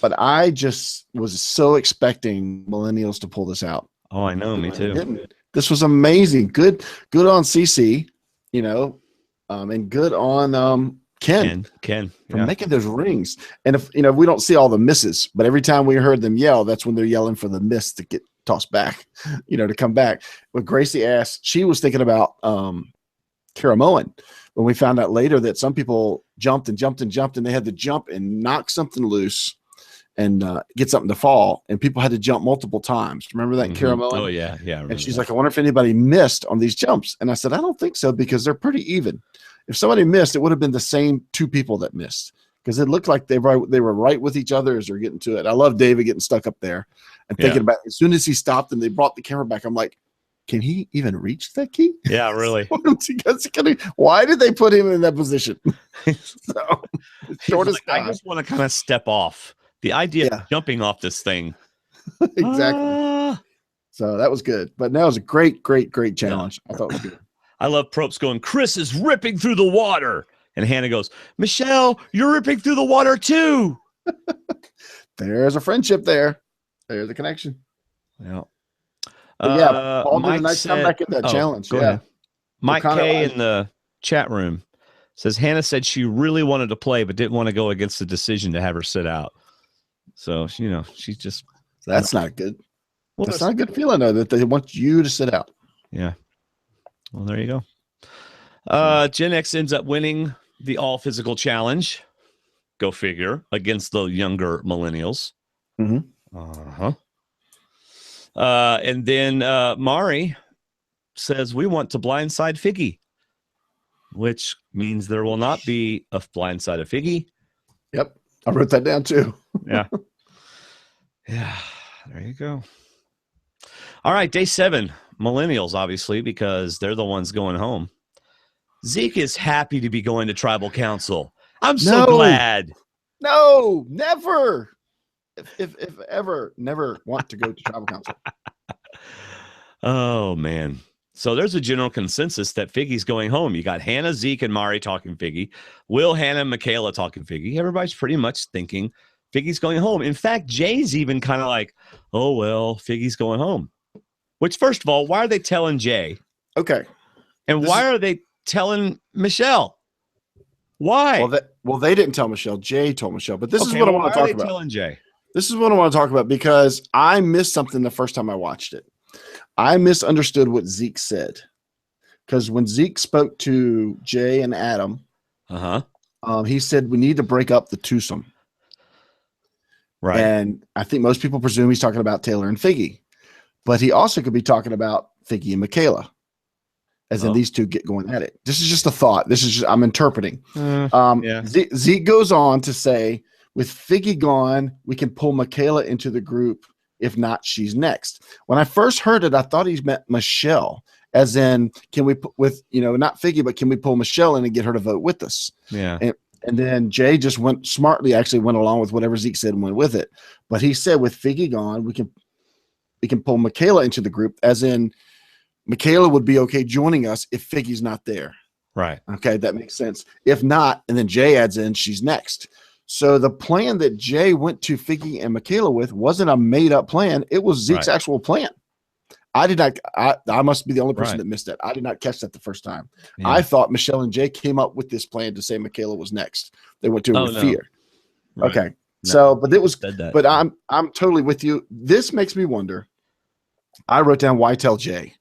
But I just was so expecting Millennials to pull this out. Oh, I know, me too. This was amazing. Good on CC, and good on Ken for making those rings. And if we don't see all the misses, but every time we heard them yell, that's when they're yelling for the miss to get tossed back, to come back. But Gracie asked, she was thinking about Karamoan when we found out later that some people jumped and jumped and jumped and they had to jump and knock something loose and get something to fall, and people had to jump multiple times. Remember that in Karamoan? Oh yeah. And she's like, I wonder if anybody missed on these jumps. And I said, I don't think so, because they're pretty even. If somebody missed, it would have been the same two people that missed, because it looked like they were right with each other as they're getting to it. I love David getting stuck up there and thinking about, as soon as he stopped and they brought the camera back, I'm like, can he even reach that key? Yeah, really. Why did they put him in that position? So, shortest I just want to kind of step off. The idea of jumping off this thing. Exactly. So that was good. But that was a great challenge. I thought it was good. I love Probst going, Chris is ripping through the water. And Hannah goes, Michelle, you're ripping through the water too. There's a friendship there. There's a connection. Yeah. Paul did a nice comeback in that challenge. Go ahead. Mike K in the chat room says, Hannah said she really wanted to play, but didn't want to go against the decision to have her sit out. So, she's just. That's not good. Well, that's not a good feeling, though, that they want you to sit out. Yeah. Well, there you go. Gen X ends up winning the all physical challenge. Go figure, against the younger millennials. Mm-hmm. And then Mari says, we want to blindside Figgy, which means there will not be a blindside of Figgy. Yep. I wrote that down too. Yeah. There you go. All right. Day 7, millennials, obviously, because they're the ones going home. Zeke is happy to be going to tribal council. I'm so glad. No, never. If ever, never want to go to tribal council. Oh, man. So there's a general consensus that Figgy's going home. You got Hannah, Zeke, and Mari talking Figgy. Will, Hannah, and Michaela talking Figgy. Everybody's pretty much thinking Figgy's going home. In fact, Jay's even kind of like, oh, well, Figgy's going home. Which, first of all, why are they telling Jay? Okay. And why are they telling Michelle? Why? Well, they didn't tell Michelle. Jay told Michelle. But this is what I want to talk about. Telling Jay? This is what I want to talk about, because I missed something the first time I watched it. I misunderstood what Zeke said, because when Zeke spoke to Jay and Adam, he said we need to break up the twosome. Right. And I think most people presume he's talking about Taylor and Figgy, but he also could be talking about Figgy and Michaela, as in these two get going at it. This is just a thought. This is just, I'm interpreting. Zeke goes on to say, with Figgy gone, we can pull Michaela into the group. If not, she's next. When I first heard it, I thought he meant Michelle, as in, can we put with, not Figgy, but can we pull Michelle in and get her to vote with us? Yeah. And then Jay just went along with whatever Zeke said and went with it. But he said, with Figgy gone, we can pull Michaela into the group, as in Michaela would be okay joining us if Figgy's not there. Right. Okay, that makes sense. If not, and then Jay adds in, she's next. So the plan that Jay went to Figgy and Michaela with wasn't a made up plan. It was Zeke's actual plan. I did not. I must be the only person that missed that. I did not catch that the first time. Yeah. I thought Michelle and Jay came up with this plan to say Michaela was next. They went to her with fear. Right. Okay. No. So, but it was. But I'm totally with you. This makes me wonder. I wrote down why tell Jay.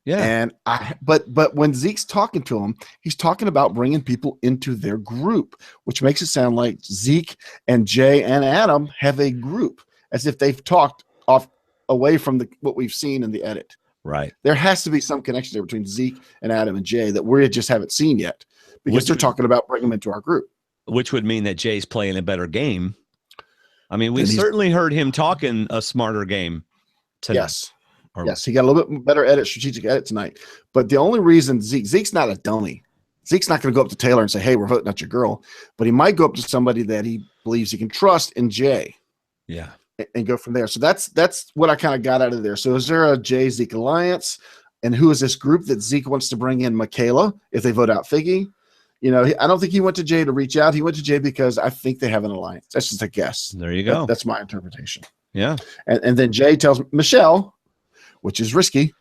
Yeah. And but when Zeke's talking to him, he's talking about bringing people into their group, which makes it sound like Zeke and Jay and Adam have a group, as if they've talked off away from what we've seen in the edit. Right. There has to be some connection there between Zeke and Adam and Jay that we just haven't seen yet, because they're talking about bringing them into our group. Which would mean that Jay's playing a better game. I mean, we certainly heard him talking a smarter game tonight. Yes. Yes, he got a little bit better strategic edit tonight. But the only reason Zeke's not a dummy. Zeke's not going to go up to Taylor and say, hey, we're voting out your girl. But he might go up to somebody that he believes he can trust in Jay. Yeah. And go from there. So that's what I kind of got out of there. So is there a Jay-Zeke alliance? And who is this group that Zeke wants to bring in? Michaela, if they vote out Figgy? You know, I don't think he went to Jay to reach out. He went to Jay because I think they have an alliance. That's just a guess. There you go. That's my interpretation. Yeah. And then Jay tells Michelle, which is risky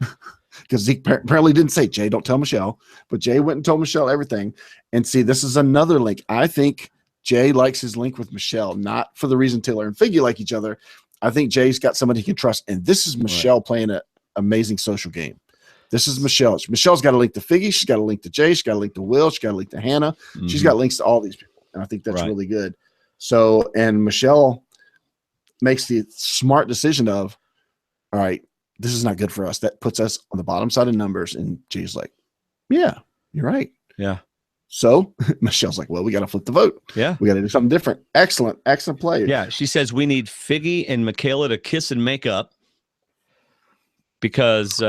because Zeke apparently didn't say, Jay, don't tell Michelle. But Jay went and told Michelle everything. And see, this is another link. I think Jay likes his link with Michelle, not for the reason Taylor and Figgy like each other. I think Jay's got somebody he can trust. And this is Michelle playing an amazing social game. This is Michelle. Michelle's got a link to Figgy. She's got a link to Jay. She's got a link to Will. She's got a link to Hannah. Mm-hmm. She's got links to all these people. And I think that's really good. So, and Michelle makes the smart decision of, all right, this is not good for us. That puts us on the bottom side of numbers. And Jay's like, yeah, you're right. Yeah. So Michelle's like, well, we got to flip the vote. Yeah. We got to do something different. Excellent play. Yeah. She says we need Figgy and Michaela to kiss and make up because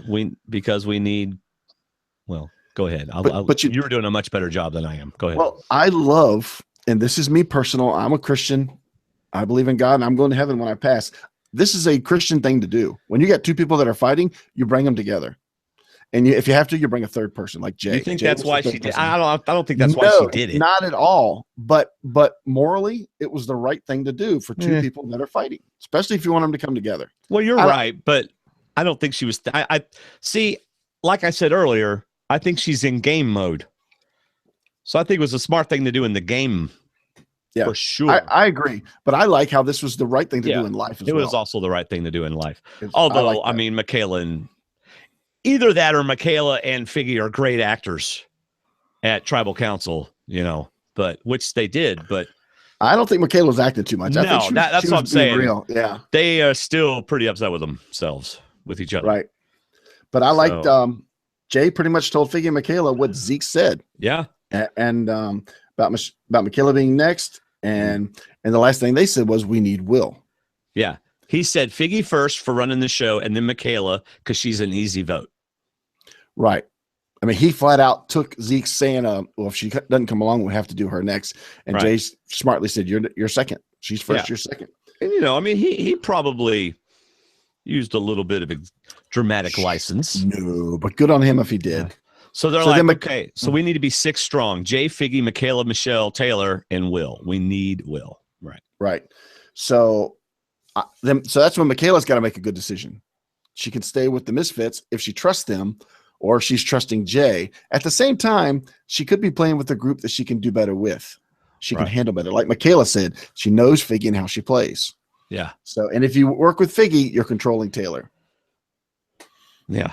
we need, well, go ahead. But you were doing a much better job than I am. Go ahead. Well, I love, and this is me personal. I'm a Christian. I believe in God and I'm going to heaven when I pass. This is a Christian thing to do. When you got two people that are fighting, you bring them together. And if you have to, you bring a third person like Jay. You think that's why she did? I don't think that's why she did it. Not at all. But morally, it was the right thing to do for two people that are fighting, especially if you want them to come together. Well, you're right, but I don't think she was. I see. Like I said earlier, I think she's in game mode. So I think it was a smart thing to do in the game. Yeah, for sure. I agree, but I like how this was the right thing to do in life as well. It was also the right thing to do in life. Although, I mean, Michaela and either that or Michaela and Figgy are great actors at Tribal Council, you know, but which they did. But I don't think Michaela's acting too much. No, that's what I'm saying. Real. Yeah, they are still pretty upset with themselves, with each other. Right. But I liked Jay pretty much told Figgy and Michaela what Zeke said. Yeah. And about Michaela being next. And the last thing they said was, we need Will. Yeah. He said Figgy first for running the show and then Michaela because she's an easy vote. Right. I mean, he flat out took Zeke saying, well, if she doesn't come along, we have to do her next. And Jay smartly said, you're second. She's first, you're second. And, you know, I mean, he probably used a little bit of a dramatic license. No, but good on him if he did. Yeah. So they're like, okay, so we need to be 6 strong. Jay, Figgy, Michaela, Michelle, Taylor, and Will. We need Will. Right. Right. So that's when Michaela's got to make a good decision. She can stay with the Misfits if she trusts them, or she's trusting Jay. At the same time, she could be playing with a group that she can do better with. She can handle better. Like Michaela said, she knows Figgy and how she plays. Yeah. So, and if you work with Figgy, you're controlling Taylor. Yeah.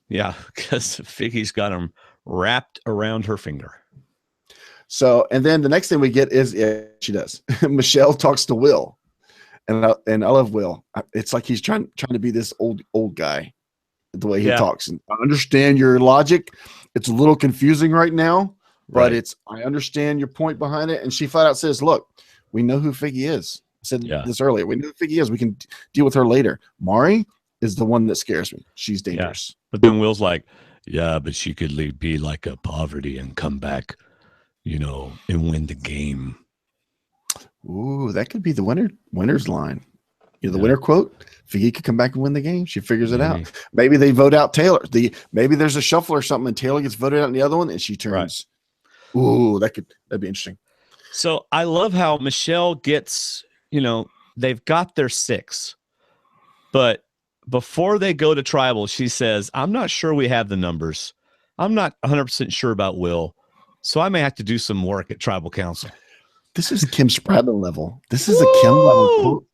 Yeah, because Figgy's got him wrapped around her finger. So, and then the next thing we get is she does. Michelle talks to Will, and I love Will. It's like he's trying to be this old guy, the way he talks. And I understand your logic. It's a little confusing right now, but I understand your point behind it. And she flat out says, "Look, we know who Figgy is." I said this earlier. We know who Figgy is. We can deal with her later. Mari is the one that scares me. She's dangerous. Yeah. But then Will's like, yeah, but she could be like a poverty and come back, you know, and win the game. Ooh, that could be the winner's line. You know, the winner quote, Figgy could come back and win the game. She figures it out. Maybe they vote out Taylor. Maybe there's a shuffle or something and Taylor gets voted out in the other one and she turns. Right. Ooh, that'd be interesting. So I love how Michelle gets, you know, they've got their 6, but before they go to tribal, she says, I'm not sure we have the numbers. I'm not 100% sure about Will. So I may have to do some work at tribal council. This is Kim Spradlin level. This is a Kim level.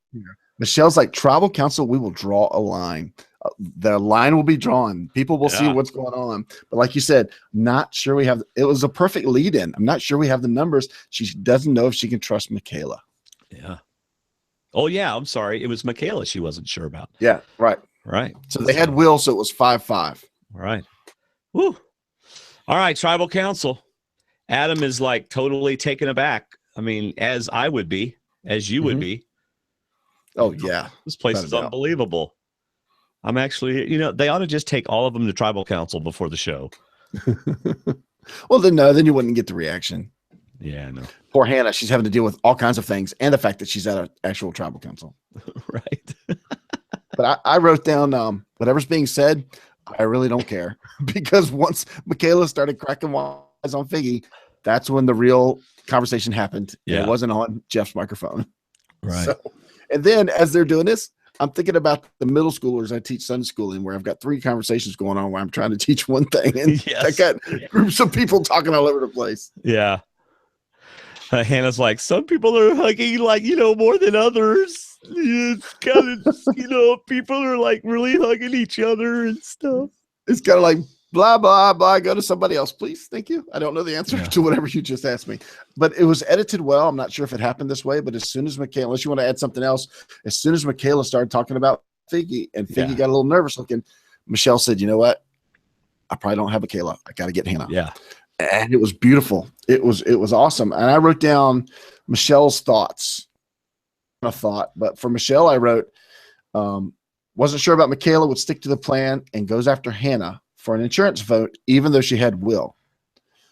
Michelle's like, tribal council, we will draw a line. The line will be drawn. People will see what's going on. But like you said, not sure we have. It was a perfect lead in. I'm not sure we have the numbers. She doesn't know if she can trust Michaela. Yeah. Oh, yeah. I'm sorry. It was Michaela she wasn't sure about. Yeah. Right. Right. So they had Will, so it was 5-5. All right. Woo. All right. Tribal council. Adam is like totally taken aback. I mean, as I would be, as you would be. Oh, yeah. This place is unbelievable. I'm actually, you know, they ought to just take all of them to tribal council before the show. Well, then you wouldn't get the reaction. Yeah, no. Poor Hannah. She's having to deal with all kinds of things and the fact that she's at an actual tribal council. Right. But I wrote down whatever's being said, I really don't care. Because once Michaela started cracking wise on Figgy, that's when the real conversation happened. Yeah. It wasn't on Jeff's microphone. Right. So, and then as they're doing this, I'm thinking about the middle schoolers I teach Sunday school in, where I've got 3 conversations going on where I'm trying to teach one thing. And I got groups of people talking all over the place. Yeah. Hannah's like, some people are hugging, like, you know, more than others. It's kind of, you know, people are like really hugging each other and stuff. It's kind of like, blah, blah, blah. Go to somebody else, please. Thank you. I don't know the answer to whatever you just asked me, but it was edited well. I'm not sure if it happened this way, but as soon as Michaela, unless you want to add something else, as soon as Michaela started talking about Figgy and Figgy got a little nervous looking, Michelle said, you know what? I probably don't have Michaela. I got to get Hannah. Yeah. And it was beautiful. It was awesome. And I wrote down Michelle's thoughts. But for Michelle, I wrote, wasn't sure about Michaela, would stick to the plan and goes after Hannah for an insurance vote, even though she had Will.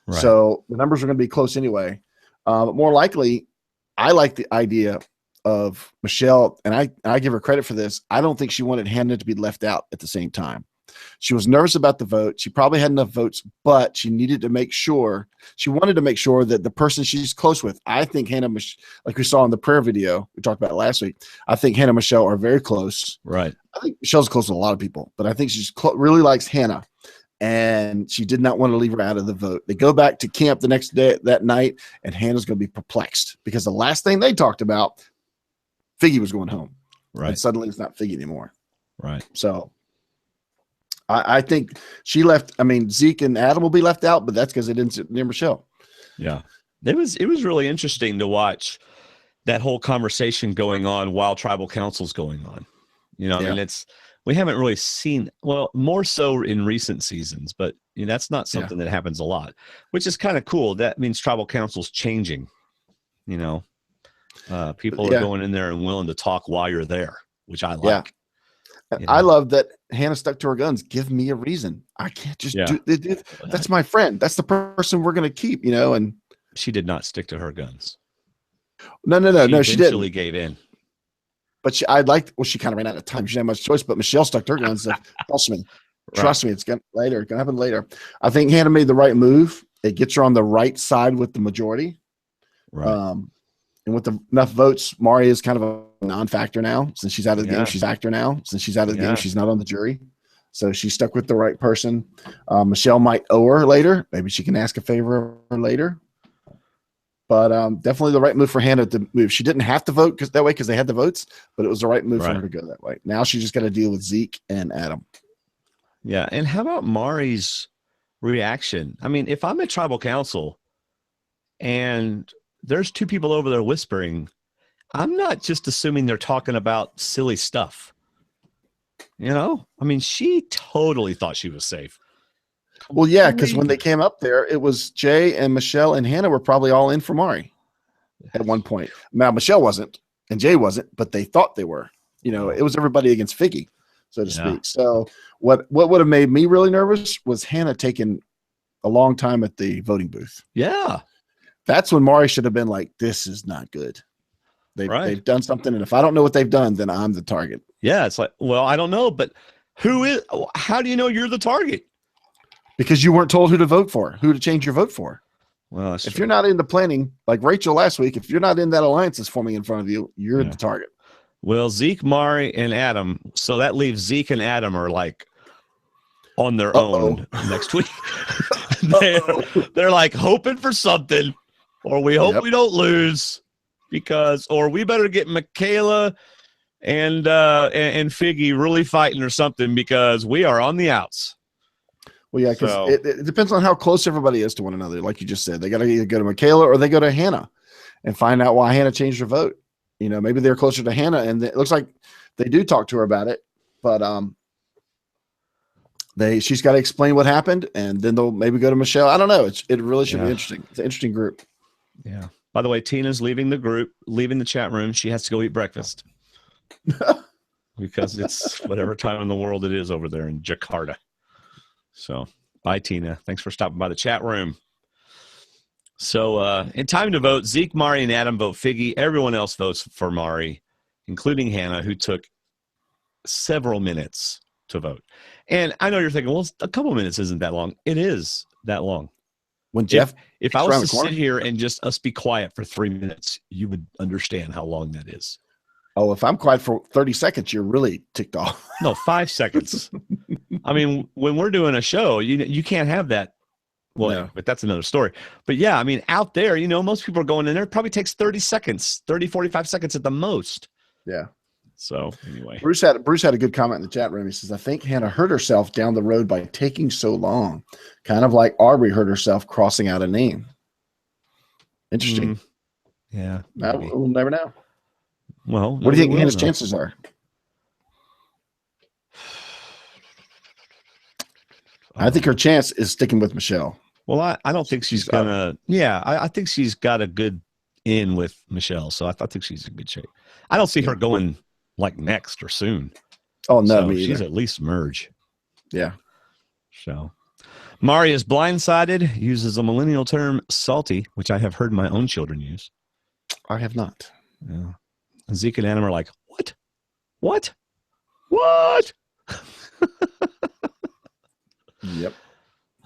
Right. So the numbers are going to be close anyway. But more likely, I like the idea of Michelle, and I give her credit for this. I don't think she wanted Hannah to be left out at the same time. She was nervous about the vote. She probably had enough votes, but she wanted to make sure that the person she's close with, I think Hannah, like we saw in the prayer video we talked about last week, I think Hannah and Michelle are very close. Right. I think Michelle's close to a lot of people, but I think she's really likes Hannah, and she did not want to leave her out of the vote. They go back to camp the next day, that night, and Hannah's going to be perplexed because the last thing they talked about, Figgy was going home. Right. And suddenly it's not Figgy anymore. Right. So I think she left. I mean, Zeke and Adam will be left out, but that's because they didn't sit near Michelle. Yeah. It was really interesting to watch that whole conversation going on while tribal council's going on. You know, I mean, we haven't really seen, well, more so in recent seasons, but you know, that's not something that happens a lot, which is kind of cool. That means tribal council's changing, you know, people are going in there and willing to talk while you're there, which I like. Yeah. You know? I love that Hannah stuck to her guns. Give me a reason. I can't just do it. That's my friend. That's the person we're going to keep, you know, and she did not stick to her guns. No, she didn't. She gave in. But she kind of ran out of time. She didn't have much choice, but Michelle stuck to her guns. Trust me. Trust me. It's going to happen later. I think Hannah made the right move. It gets her on the right side with the majority. Right. And with enough votes, Mari is kind of a non-factor now. Since she's out of the game, she's actor now. Since she's out of the game, she's not on the jury. So she's stuck with the right person. Michelle might owe her later. Maybe she can ask a favor of her later. But definitely the right move for Hannah to move. She didn't have to vote because they had the votes, but it was the right move for her to go that way. Now she's just got to deal with Zeke and Adam. Yeah. And how about Mari's reaction? I mean, if I'm at tribal council and there's 2 people over there whispering, I'm not just assuming they're talking about silly stuff. You know, I mean, she totally thought she was safe. Well, yeah, because when they came up there, it was Jay and Michelle and Hannah were probably all in for Mari at one point. Now, Michelle wasn't and Jay wasn't, but they thought they were. You know, it was everybody against Figgy, so to speak. So what would have made me really nervous was Hannah taking a long time at the voting booth. Yeah. That's when Mari should have been like, this is not good. They've done something, and if I don't know what they've done, then I'm the target. Yeah, it's like, well, I don't know, but how do you know you're the target? Because you weren't told who to vote for, who to change your vote for. Well, if you're not in the planning, like Rachel last week, if you're not in that alliance that's forming in front of you, you're the target. Well, Zeke, Mari, and Adam. So that leaves Zeke and Adam are like on their own next week. they're like hoping for something, or we hope we don't lose or we better get Michaela and Figgy really fighting or something because we are on the outs. Well, yeah, because it depends on how close everybody is to one another. Like you just said, they got to either go to Michaela or they go to Hannah and find out why Hannah changed her vote. Maybe they're closer to Hannah, and it looks like they do talk to her about it. But she's got to explain what happened, and then they'll maybe go to Michelle. I don't know. It really should be interesting. It's an interesting group. Yeah. By the way, Tina's leaving the group, leaving the chat room. She has to go eat breakfast because it's whatever time in the world it is over there in Jakarta. So, bye, Tina. Thanks for stopping by the chat room. So, in time to vote, Zeke, Mari, and Adam vote Figgy. Everyone else votes for Mari, including Hannah, who took several minutes to vote. And I know you're thinking, well, a couple minutes isn't that long. It is that long. When Jeff, if I was to sit here and just us be quiet for 3 minutes, you would understand how long that is. Oh, if I'm quiet for 30 seconds, you're really ticked off. No, 5 seconds. I mean, when we're doing a show, you can't have that. Well, No. but that's another story. But yeah, I mean, out there, most people are going in there. It probably takes 30 seconds, 30, 45 seconds at the most. Yeah. So anyway, Bruce had a good comment in the chat room. He says, I think Hannah hurt herself down the road by taking so long, kind of like Aubrey hurt herself crossing out a name. Interesting. Yeah. We'll never know. Well, what do you think Hannah's chances are? I think her chance is sticking with Michelle. Well, I don't think she's gonna. Yeah, I think she's got a good in with Michelle, so I think she's in good shape. I don't see her going like next or soon. Oh no, so me either. She's at least merge. Yeah. So, Mari is blindsided. Uses a millennial term, salty, which I have heard my own children use. I have not. Yeah. And Zeke and Adam are like, what? Yep.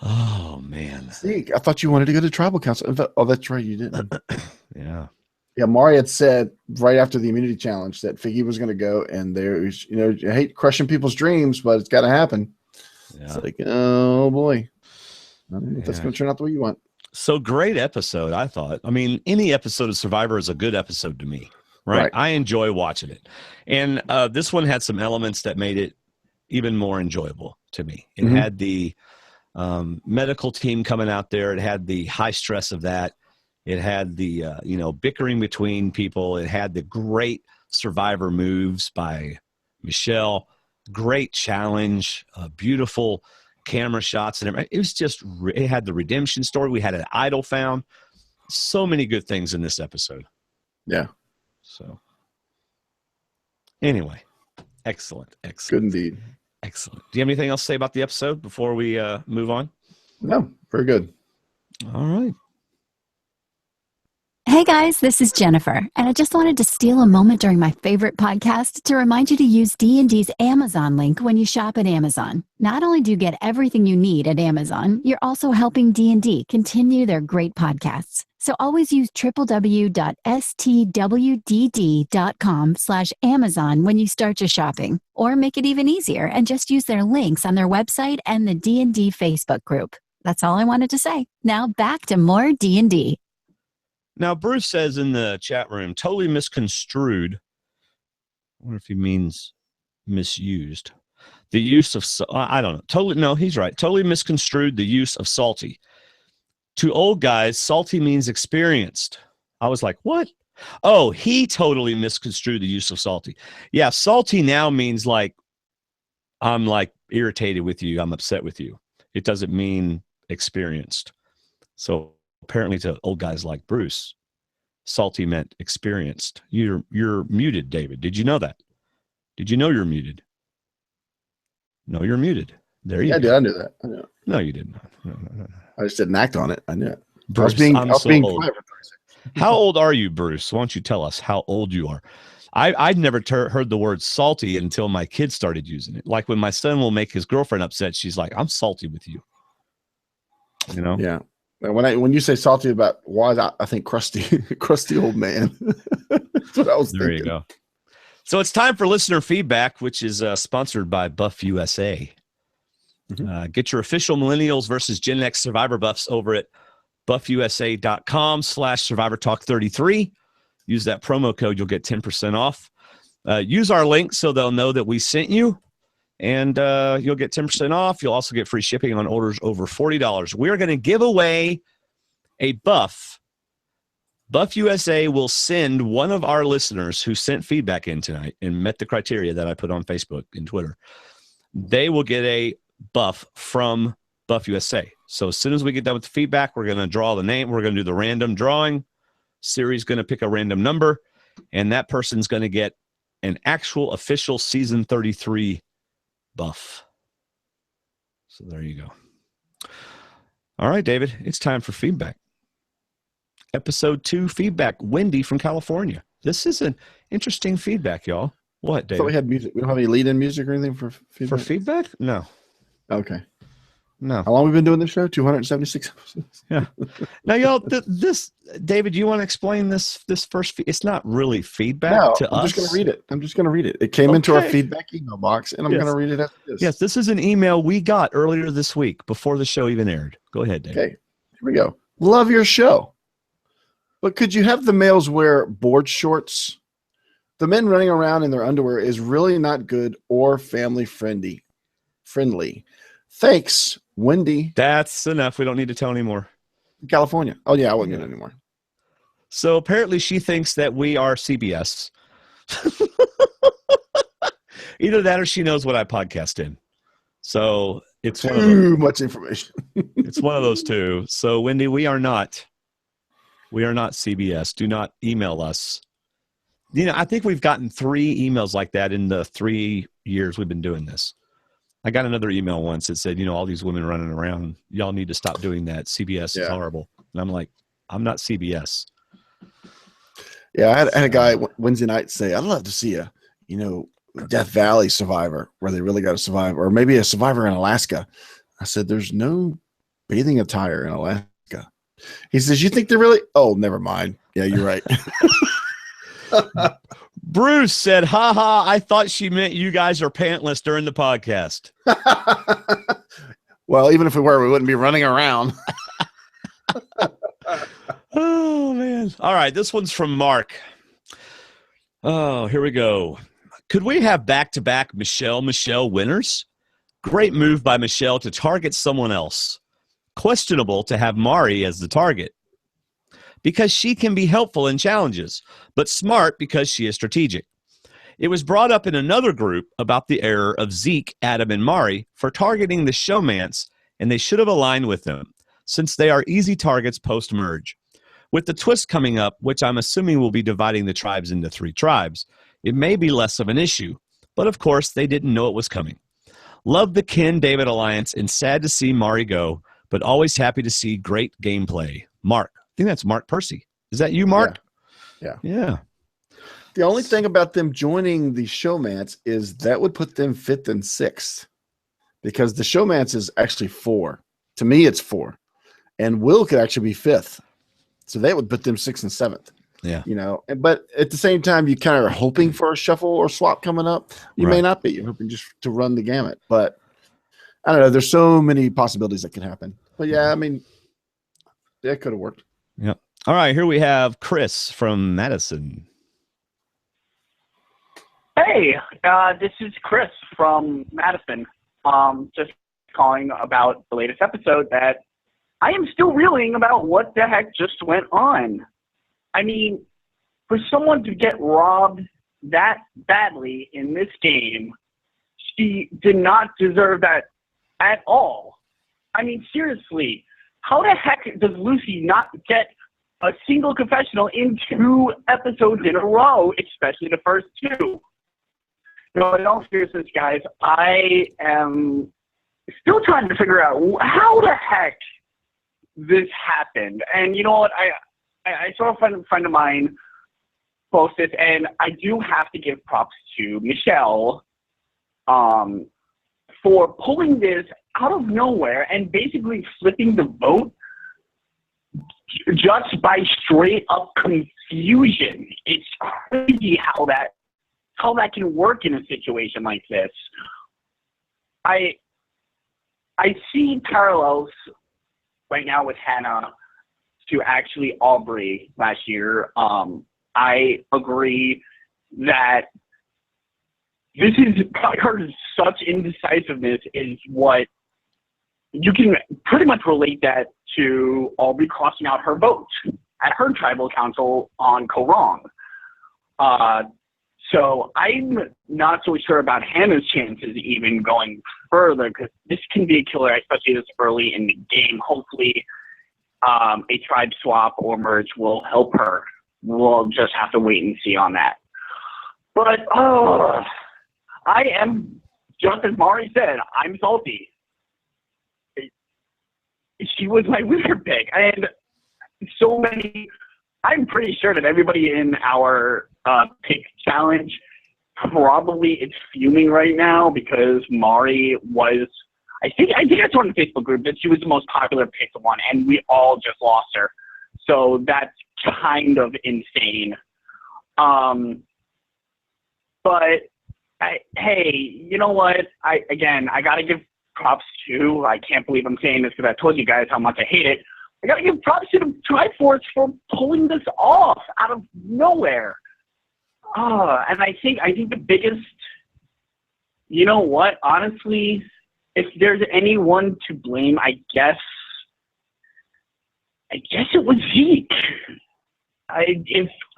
Oh man. Zeke, I thought you wanted to go to tribal council. Oh, that's right, you didn't. Yeah. Yeah, Mari had said right after the immunity challenge that Figgy was going to go, and there's, I hate crushing people's dreams, but it's got to happen. Yeah. It's like, oh boy, I don't know if that's going to turn out the way you want. So great episode, I thought. I mean, any episode of Survivor is a good episode to me, right? I enjoy watching it, and this one had some elements that made it even more enjoyable to me. It had the medical team coming out there. It had the high stress of that. It had the, bickering between people. It had the great Survivor moves by Michelle. Great challenge, beautiful camera shots. And everything. It was just, it had the redemption story. We had an idol found. So many good things in this episode. Yeah. So anyway, excellent. Good indeed. Excellent. Do you have anything else to say about the episode before we move on? No, very good. All right. Hey guys, this is Jennifer, and I just wanted to steal a moment during my favorite podcast to remind you to use D&D's Amazon link when you shop at Amazon. Not only do you get everything you need at Amazon, you're also helping D&D continue their great podcasts. So always use www.stwdd.com/Amazon when you start your shopping, or make it even easier and just use their links on their website and the D&D Facebook group. That's all I wanted to say. Now back to more D&D. Now, Bruce says in the chat room, totally misconstrued. I wonder if he means misused. The use of, I don't know. Totally, no, he's right. Totally misconstrued the use of salty. To old guys, salty means experienced. I was like, what? Oh, he totally misconstrued the use of salty. Yeah, salty now means like, I'm like irritated with you. I'm upset with you. It doesn't mean experienced. So apparently to old guys like Bruce, salty meant experienced. You're muted, David. Did you know that? Did you know you're muted? No, you're muted. There you go. I knew that. I knew it. No, you didn't. No. I just didn't act on it. I knew it. Bruce, I was being so quiet old. for 30 seconds. How old are you, Bruce? Why don't you tell us how old you are? I'd never heard the word salty until my kids started using it. Like when my son will make his girlfriend upset, she's like, I'm salty with you. You know? Yeah. When you say salty about why, I think crusty, crusty old man. That's what I was thinking. There you go. So it's time for listener feedback, which is sponsored by Buff USA. Get your official Millennials versus Gen X Survivor buffs over at buffusa.com/SurvivorTalk33. Use that promo code. You'll get 10% off. Use our link so they'll know that we sent you, and you'll get 10% off. You'll also get free shipping on orders over $40. We're going to give away a buff. Buff USA will send one of our listeners who sent feedback in tonight and met the criteria that I put on Facebook and Twitter. They will get a buff from Buff USA. So as soon as we get done with the feedback, we're going to draw the name. We're going to do the random drawing. Siri's going to pick a random number, and that person's going to get an actual official season 33 buff. So there you go. All right, David, it's time for feedback. Episode 2 feedback. Wendy from California. This is an interesting feedback, y'all. What, David? So we had music. We don't have any lead-in music or anything for feedback? For feedback? No. Okay. No. How long have we been doing this show? 276 episodes. Yeah. Now, y'all, this, David, you want to explain this first? It's not really feedback to us. I'm just going to read it. It came into our feedback email box, and I'm going to read it after this. Yes, this is an email we got earlier this week before the show even aired. Go ahead, David. Okay, here we go. Love your show. But could you have the males wear board shorts? The men running around in their underwear is really not good or family friendly. Thanks, Wendy. That's enough. We don't need to tell anymore. California. Oh, yeah, I wouldn't get it anymore. So apparently she thinks that we are CBS. Either that or she knows what I podcast in. So it's too much information. It's one of those two. So, Wendy, we are not CBS. Do not email us. You know, I think we've gotten 3 emails like that in the 3 years we've been doing this. I got another email once that said, you know, all these women running around, y'all need to stop doing that. CBS is horrible. And I'm like, I'm not CBS. Yeah, I had a guy Wednesday night say, I'd love to see a, Death Valley survivor where they really got to survive, or maybe a survivor in Alaska. I said, there's no bathing attire in Alaska. He says, you think they're really? Oh, never mind. Yeah, you're right. Bruce said, haha, I thought she meant you guys are pantless during the podcast. Well, even if we were, we wouldn't be running around. Oh, man. All right, this one's from Mark. Oh, here we go. Could we have back-to-back Michelle winners? Great move by Michelle to target someone else. Questionable to have Mari as the target, because she can be helpful in challenges, but smart because she is strategic. It was brought up in another group about the error of Zeke, Adam, and Mari for targeting the showmance, and they should have aligned with them, since they are easy targets post-merge. With the twist coming up, which I'm assuming will be dividing the tribes into 3 tribes, it may be less of an issue, but of course they didn't know it was coming. Love the Ken-David alliance and sad to see Mari go, but always happy to see great gameplay. Mark. I think that's Mark Percy. Is that you, Mark? Yeah. The only thing about them joining the showmance is that would put them 5th and 6th, because the showmance is actually 4. To me, it's 4. And Will could actually be 5th. So that would put them 6th and 7th. Yeah. But at the same time, you kind of are hoping for a shuffle or swap coming up. You may not be. You're hoping just to run the gamut. But I don't know. There's so many possibilities that can happen. But yeah, I mean, that could have worked. Yeah. All right. Here we have Chris from Madison. Hey, this is Chris from Madison. Just calling about the latest episode that I am still reeling about what the heck just went on. I mean, for someone to get robbed that badly in this game, she did not deserve that at all. I mean, seriously, how the heck does Lucy not get a single confessional in 2 episodes in a row, especially the first 2? In all seriousness, guys, I am still trying to figure out how the heck this happened. And you know what? I saw a friend of mine post this, and I do have to give props to Michelle for pulling this out of nowhere and basically flipping the vote just by straight up confusion. It's crazy how that can work in a situation like this. I see parallels right now with Hannah to actually Aubrey last year. I agree that this is her such indecisiveness is what you can pretty much relate that to Aubrey crossing out her vote at her tribal council on Korong. So I'm not so sure about Hannah's chances even going further, because this can be a killer, especially this early in the game. Hopefully a tribe swap or merge will help her. We'll just have to wait and see on that. But I am, just as Mari said, I'm salty. She was my winner pick. And so many, I'm pretty sure that everybody in our pick challenge probably is fuming right now because Mari was, I think I saw in the Facebook group that she was the most popular picked one, and we all just lost her. So that's kind of insane. But hey, you know what? I got to give props to, I can't believe I'm saying this because I told you guys how much I hate it. I got to give props to the Triforce for pulling this off out of nowhere. And I think the biggest, you know what, honestly, if there's anyone to blame, I guess it was Zeke. I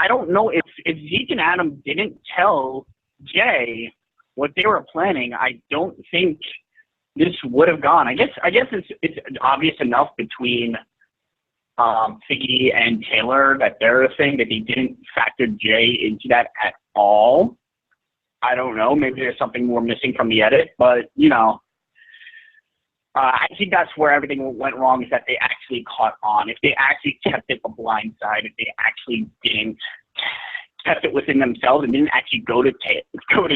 don't know if Zeke and Adam didn't tell Jay what they were planning, I don't think this would have gone. I guess it's obvious enough between Figgy and Taylor that they're a thing that they didn't factor Jay into that at all. I don't know. Maybe there's something we're missing from the edit, but you know, I think that's where everything went wrong, is that they actually caught on. If they actually kept it a blind side, if they actually didn't kept it within themselves and didn't actually go to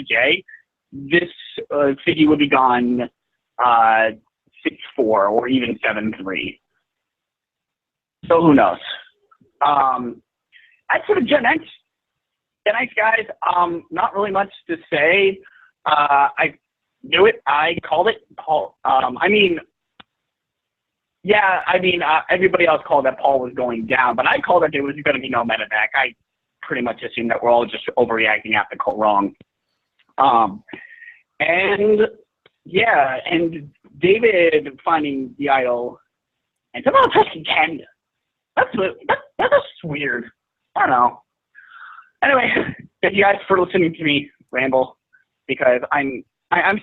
Jay, this Figgy would be gone 6-4 or even 7-3. So who knows? As for the Gen X guys, not really much to say. I knew it. I called it. Everybody else called that Paul was going down, but I called that there was going to be no medevac. I pretty much assumed that we're all just overreacting after Korong. And David finding the idol and somehow touching Ken. That's weird. I don't know. Anyway, thank you guys for listening to me ramble, because I'm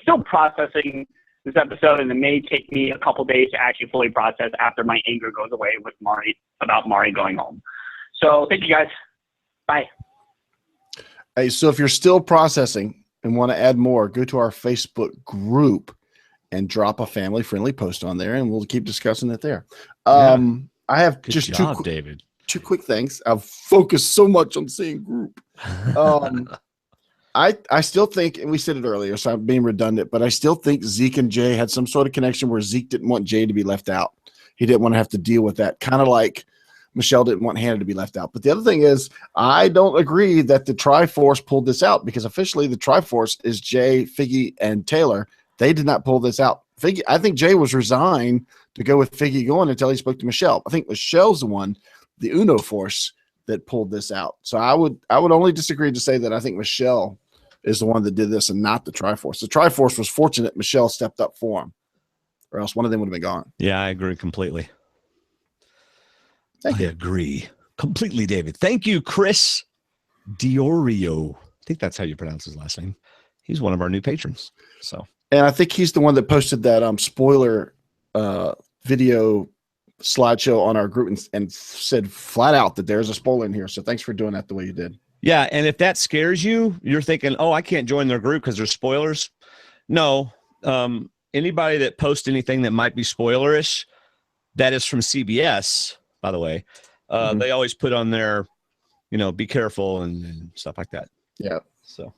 still processing this episode, and it may take me a couple days to actually fully process after my anger goes away with Mari about Mari going home. So thank you guys. Bye. Hey, so if you're still processing and want to add more, go to our Facebook group and drop a family-friendly post on there, and we'll keep discussing it there. I have Good just job, David. Two quick things. I've focused so much on saying group. I still think, and we said it earlier, so I'm being redundant, but I still think Zeke and Jay had some sort of connection where Zeke didn't want Jay to be left out. He didn't want to have to deal with that, kind of like Michelle didn't want Hannah to be left out. But the other thing is, I don't agree that the Triforce pulled this out, because officially the Triforce is Jay, Figgy, and Taylor. They did not pull this out. Figgy, I think Jay was resigned to go with Figgy going until he spoke to Michelle. I think Michelle's the one, the Uno Force, that pulled this out. So I would only disagree to say that I think Michelle is the one that did this and not the Triforce. The Triforce was fortunate Michelle stepped up for him, or else one of them would have been gone. Yeah, I agree completely. I agree completely, David. Thank you, Chris Diorio. I think that's how you pronounce his last name. He's one of our new patrons. And I think he's the one that posted that spoiler video slideshow on our group and said flat out that there's a spoiler in here. So thanks for doing that the way you did. Yeah, and if that scares you, you're thinking, oh, I can't join their group because there's spoilers. No. Anybody that posts anything that might be spoilerish, that is from CBS, by the way. They always put on there, be careful and stuff like that. Yeah. So,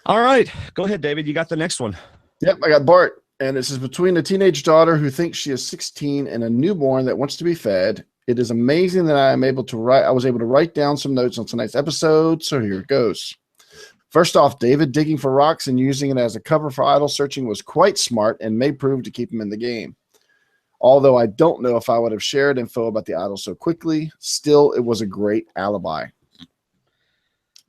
all right, go ahead, David. You got the next one. Yep, I got Bart. And this is between a teenage daughter who thinks she is 16 and a newborn that wants to be fed. It is amazing that I was able to write down some notes on tonight's episode. So here it goes. First off, David digging for rocks and using it as a cover for idol searching was quite smart and may prove to keep him in the game. Although I don't know if I would have shared info about the idol so quickly, still it was a great alibi.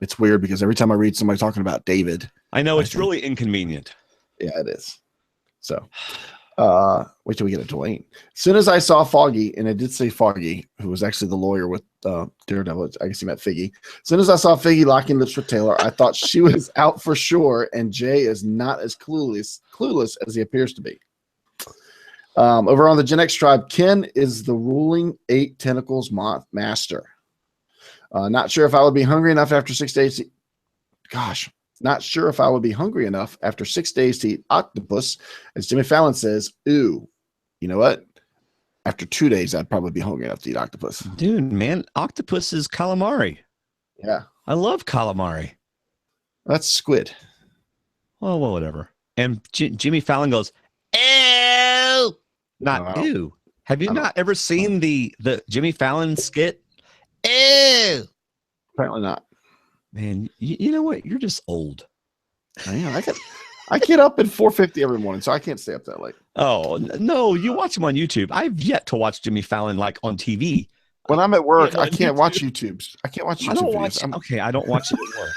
It's weird because every time I read somebody talking about David, I know it's really inconvenient. Yeah, it is. So, wait till we get to Dwaine. As soon as I saw Foggy, and I did say Foggy, who was actually the lawyer with Daredevil, I guess he meant Figgy. As soon as I saw Figgy locking lips with Taylor, I thought she was out for sure, and Jay is not as clueless as he appears to be. Over on the Gen X tribe, Ken is the ruling 8 tentacles master. Not sure if I would be hungry enough after 6 days. Not sure if I would be hungry enough after 6 days to eat octopus. As Jimmy Fallon says, ooh, you know what? After 2 days, I'd probably be hungry enough to eat octopus. Dude, man, octopus is calamari. Yeah. I love calamari. That's squid. Well, whatever. And Jimmy Fallon goes, ew. Not ew. Have you not ever seen the Jimmy Fallon skit? Ew. Apparently not. Man, you know what? You're just old. Man, I get up at 4:50 every morning, so I can't stay up that late. Oh, no, you watch him on YouTube. I've yet to watch Jimmy Fallon like on TV. When I'm at work, I can't watch YouTubes. I can't watch YouTube videos. Okay, I don't watch it at work.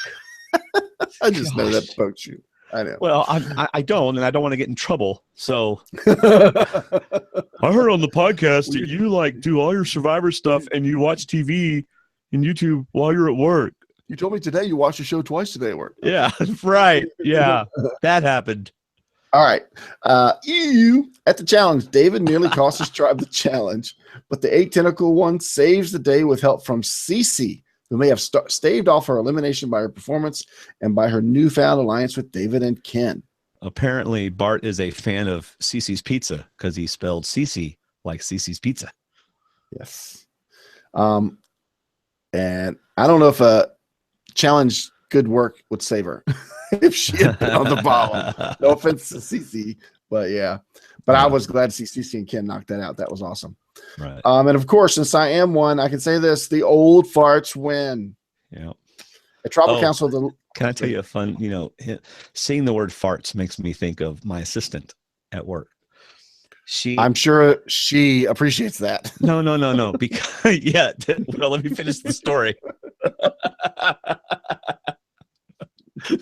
I just know that pokes you. I know. Well, I don't, and I don't want to get in trouble. So I heard on the podcast that you do all your Survivor stuff and you watch TV and YouTube while you're at work. You told me today you watched the show twice today at work. Yeah, right. Yeah, that happened. All right. At the challenge, David nearly cost his tribe the challenge, but the 8 tentacle one saves the day with help from Cece, who may have staved off her elimination by her performance and by her newfound alliance with David and Ken. Apparently, Bart is a fan of Cece's Pizza because he spelled Cece like Cece's Pizza. Yes. And I don't know if a challenge good work would save her if she had been on the bottom. No offense to Cece, but yeah. But I was glad to see Cece and Ken knock that out. That was awesome. Right. And of course, since I am one, I can say this: the old farts win. Yeah. A tribal council. Can I tell you a fun? Seeing the word farts makes me think of my assistant at work. I'm sure she appreciates that. No. Because well, let me finish the story.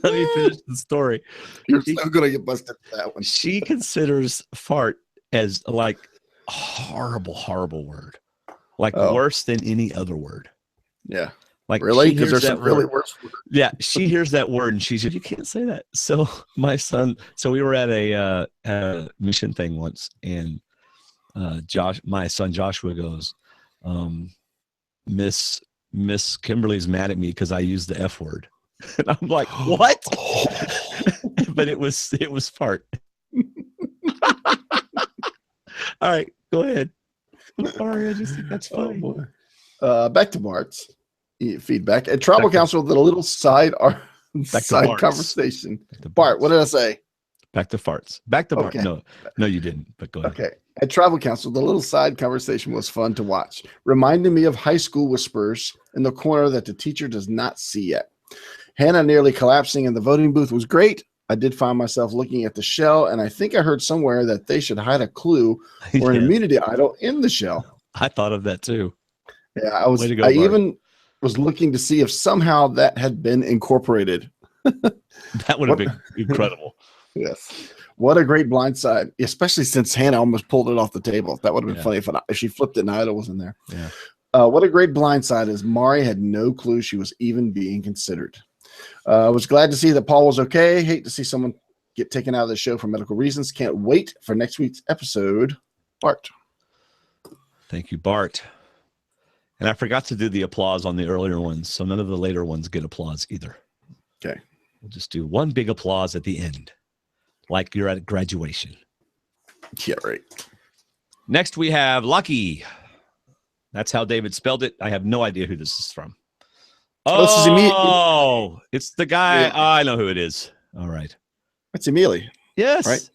Let me finish the story. You're so gonna get busted for that one. She considers fart as like a horrible word, like worse than any other word. Yeah. Like really? Because there's some really worse words. Yeah, she hears that word and she said, "You can't say that." So my son, we were at a mission thing once, and my son Joshua goes, Miss Kimberly's mad at me because I used the F word, and I'm like, "What?" But it was fart. All right, go ahead. I'm sorry, I just think that's funny. Back to Bart's feedback. At Tribal Council, the little side conversation. Bart, what did I say? Back to farts. Back to Bart. No, you didn't. But go ahead. Okay. At Tribal Council, the little side conversation was fun to watch, reminding me of high school whispers in the corner that the teacher does not see yet. Hannah nearly collapsing in the voting booth was great. I did find myself looking at the shell, and I think I heard somewhere that they should hide a clue or an immunity idol in the shell. I thought of that too. Yeah, I even was looking to see if somehow that had been incorporated. That would have been incredible. Yes. What a great blindside, especially since Hannah almost pulled it off the table. That would have been funny if she flipped it and idol was in there. Yeah. What a great blindside is Mari had no clue she was even being considered. I was glad to see that Paul was okay. Hate to see someone get taken out of the show for medical reasons. Can't wait for next week's episode. Bart. Thank you, Bart. And I forgot to do the applause on the earlier ones, so none of the later ones get applause either. Okay. We'll just do one big applause at the end, like you're at graduation. Yeah, right. Next, we have Lucky. That's how David spelled it. I have no idea who this is from. Oh, it's the guy. Yeah. Oh, I know who it is. All right. It's Emily. Yes. Right.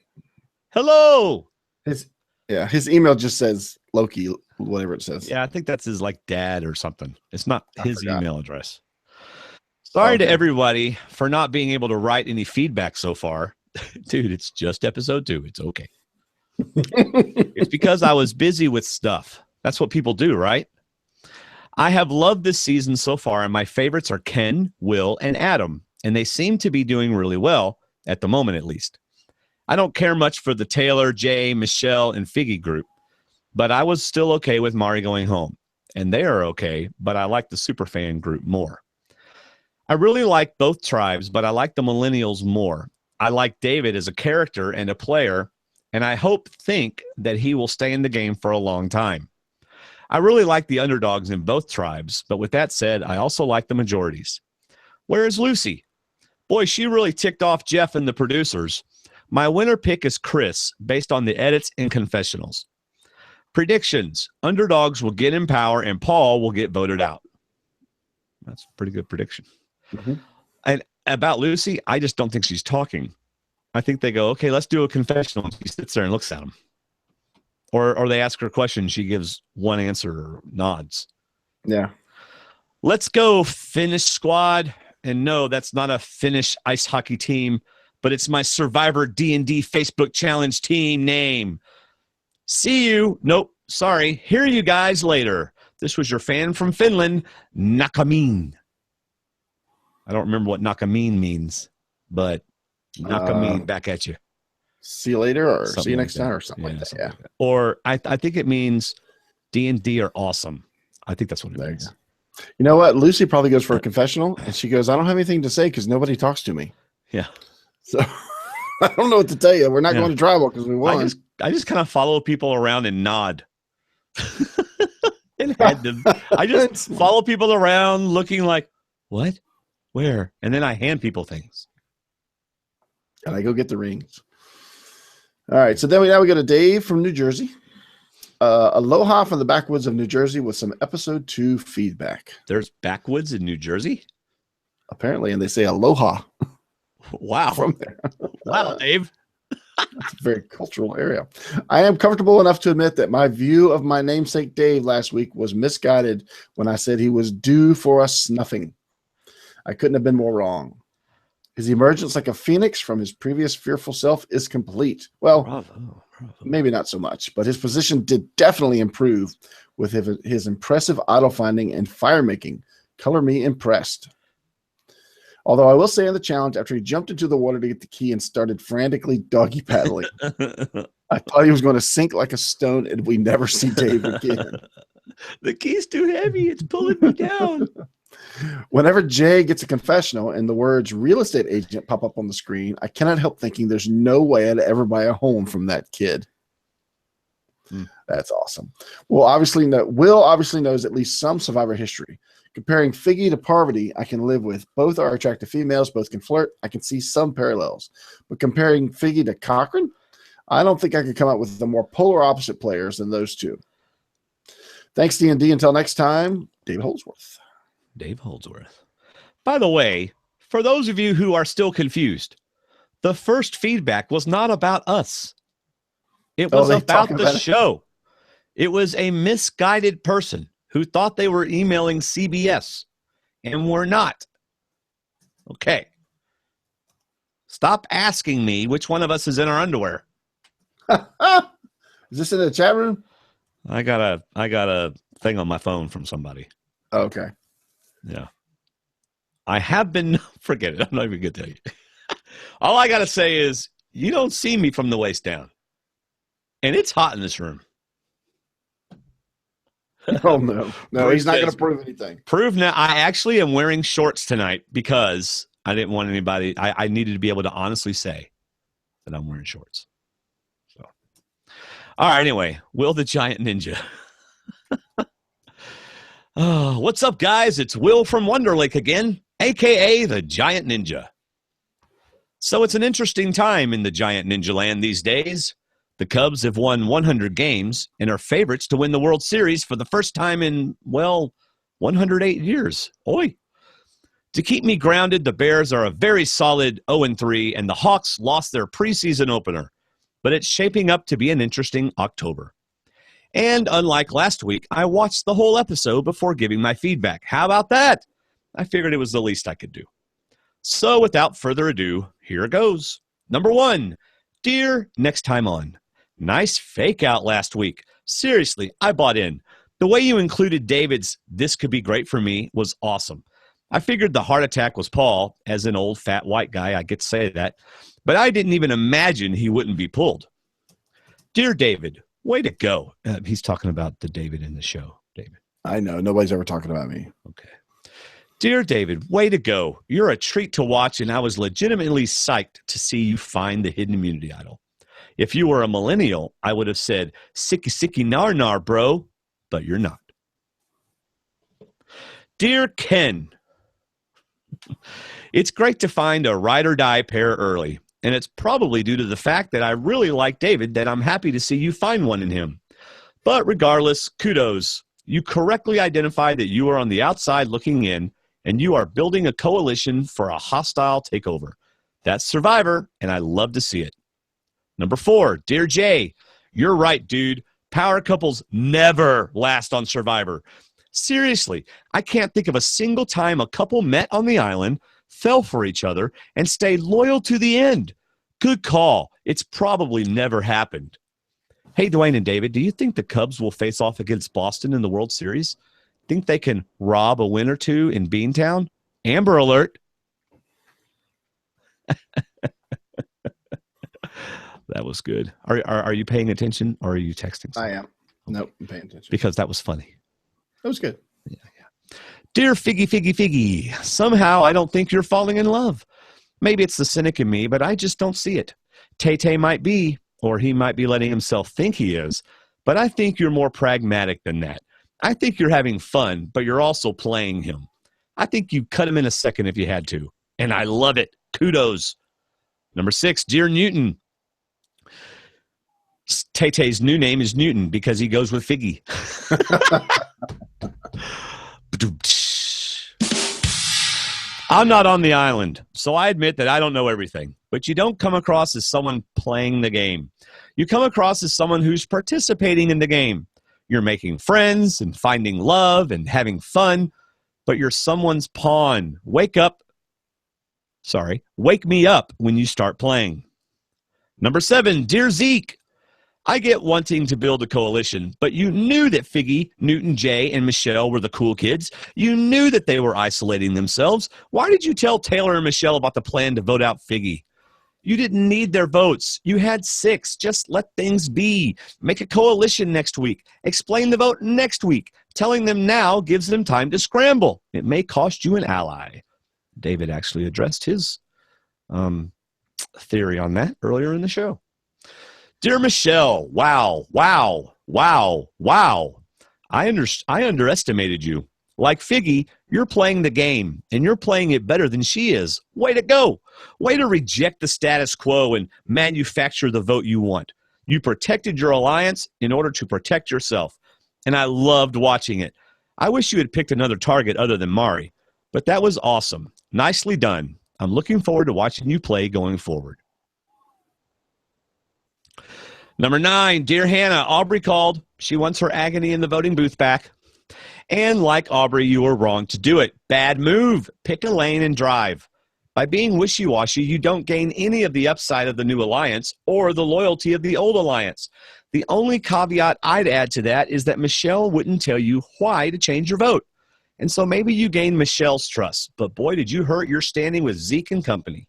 Hello. His email just says Loki, whatever it says. Yeah, I think that's his like dad or something. It's not his email address. Sorry to everybody for not being able to write any feedback so far. Dude, it's just episode 2. It's okay. It's because I was busy with stuff. That's what people do, right? I have loved this season so far, and my favorites are Ken, Will, and Adam, and they seem to be doing really well, at the moment at least. I don't care much for the Taylor, Jay, Michelle, and Figgy group, but I was still okay with Mari going home, and they are okay, but I like the Superfan group more. I really like both tribes, but I like the Millennials more. I like David as a character and a player, and I think that he will stay in the game for a long time. I really like the underdogs in both tribes, but with that said, I also like the majorities. Where is Lucy? Boy, she really ticked off Jeff and the producers. My winner pick is Chris, based on the edits and confessionals. Predictions. Underdogs will get in power, and Paul will get voted out. That's a pretty good prediction. Mm-hmm. And about Lucy, I just don't think she's talking. I think they go, okay, let's do a confessional. And she sits there and looks at them. Or they ask her a question. She gives one answer or nods. Yeah. Let's go, Finnish squad. And no, that's not a Finnish ice hockey team, but it's my Survivor D&D Facebook challenge team name. See you. Nope. Sorry. Hear you guys later. This was your fan from Finland, Nakamin. I don't remember what Nakamin means, but Nakamin back at you. See you later, or Something see you like next that. time, or something Yeah, like that. something Yeah. like that. Or I think it means D&D are awesome. I think that's what it There you means. go. You know what? Lucy probably goes for a confessional, and she goes, I don't have anything to say because nobody talks to me. Yeah. So I don't know what to tell you. We're not going to tribal because we won. I just kind of follow people around and nod. And had them. I just follow people around looking like, what? Where? And then I hand people things. And I go get the rings. All right. So then now we go to Dave from New Jersey. Aloha from the backwoods of New Jersey with some episode 2 feedback. There's backwoods in New Jersey? Apparently, and they say aloha. Wow. From there. Wow, Dave. It's a very cultural area. I am comfortable enough to admit that my view of my namesake Dave last week was misguided when I said he was due for a snuffing. I couldn't have been more wrong. His emergence like a phoenix from his previous fearful self is complete. Well, Bravo. maybe not so much, but his position did definitely improve with his impressive auto finding and fire making. Color me impressed. Although I will say in the challenge, after he jumped into the water to get the key and started frantically doggy paddling, I thought he was going to sink like a stone and we never see Dave again. The key's too heavy. It's pulling me down. Whenever Jay gets a confessional and the words real estate agent pop up on the screen, I cannot help thinking there's no way I'd ever buy a home from that kid. That's awesome. Will obviously knows at least some Survivor history. Comparing Figgy to Parvati, I can live with. Both are attractive females. Both can flirt. I can see some parallels. But comparing Figgy to Cochran, I don't think I could come up with the more polar opposite players than those two. Thanks, D&D. Until next time, David Holdsworth. Dave Holdsworth. By the way, for those of you who are still confused, the first feedback was not about us. It was about the show. It was a misguided person who thought they were emailing CBS and were not. Okay. Stop asking me which one of us is in our underwear. Is this in the chat room? I got a thing on my phone from somebody. Okay. Yeah. I have been, forget it. I'm not even going to tell you. All I got to say is you don't see me from the waist down. And it's hot in this room. Oh, no. No, he's not going to prove anything. Prove now. I actually am wearing shorts tonight because I didn't want anybody. I needed to be able to honestly say that I'm wearing shorts. So, all right. Anyway, Will the Giant Ninja. Oh, what's up, guys? It's Will from Wonder Lake again, a.k.a. the Giant Ninja. So it's an interesting time in the Giant Ninja land these days. The Cubs have won 100 games and are favorites to win the World Series for the first time in, 108 years. Oi. To keep me grounded, the Bears are a very solid 0-3, and the Hawks lost their preseason opener. But it's shaping up to be an interesting October. And unlike last week, I watched the whole episode before giving my feedback. How about that? I figured it was the least I could do. So without further ado, here it goes. Number 1, Dear Next Time On. Nice fake out last week. Seriously, I bought in. The way you included David's "this could be great for me" was awesome. I figured the heart attack was Paul. As an old fat white guy, I get to say that. But I didn't even imagine he wouldn't be pulled. Dear David, way to go. He's talking about the David in the show, David. I know. Nobody's ever talking about me. Okay. Dear David, way to go. You're a treat to watch, and I was legitimately psyched to see you find the hidden immunity idol. If you were a millennial, I would have said, sicky, sicky, nar, nar, bro. But you're not. Dear Ken, it's great to find a ride or die pair early, and it's probably due to the fact that I really like David that I'm happy to see you find one in him. But regardless, kudos. You correctly identified that you are on the outside looking in, and you are building a coalition for a hostile takeover. That's Survivor, and I love to see it. Number 4, Dear Jay, you're right, dude. Power couples never last on Survivor. Seriously, I can't think of a single time a couple met on the island, fell for each other, and stayed loyal to the end. Good call. It's probably never happened. Hey, Dwaine and David, do you think the Cubs will face off against Boston in the World Series? Think they can rob a win or two in Beantown? Amber alert. That was good. Are you paying attention, or are you texting something? I am. Nope, I'm paying attention. Because that was funny. That was good. Yeah. Dear Figgy, Figgy, Figgy, somehow I don't think you're falling in love. Maybe it's the cynic in me, but I just don't see it. Tay-Tay might be, or he might be letting himself think he is, but I think you're more pragmatic than that. I think you're having fun, but you're also playing him. I think you'd cut him in a second if you had to, and I love it. Kudos. Number 6, Dear Newton. Tay-Tay's new name is Newton because he goes with Figgy. I'm not on the island, so I admit that I don't know everything. But you don't come across as someone playing the game. You come across as someone who's participating in the game. You're making friends and finding love and having fun, but you're someone's pawn. Wake me up when you start playing. Number 7, Dear Zeke. I get wanting to build a coalition, but you knew that Figgy, Newton, Jay, and Michelle were the cool kids. You knew that they were isolating themselves. Why did you tell Taylor and Michelle about the plan to vote out Figgy? You didn't need their votes. You had 6. Just let things be. Make a coalition next week. Explain the vote next week. Telling them now gives them time to scramble. It may cost you an ally. David actually addressed his theory on that earlier in the show. Dear Michelle, wow. I underestimated you. Like Figgy, you're playing the game, and you're playing it better than she is. Way to go. Way to reject the status quo and manufacture the vote you want. You protected your alliance in order to protect yourself, and I loved watching it. I wish you had picked another target other than Mari, but that was awesome. Nicely done. I'm looking forward to watching you play going forward. Number 9, Dear Hannah, Aubrey called. She wants her agony in the voting booth back. And like Aubrey, you were wrong to do it. Bad move. Pick a lane and drive. By being wishy-washy, you don't gain any of the upside of the new alliance or the loyalty of the old alliance. The only caveat I'd add to that is that Michelle wouldn't tell you why to change your vote. And so maybe you gain Michelle's trust, but boy, did you hurt your standing with Zeke and company.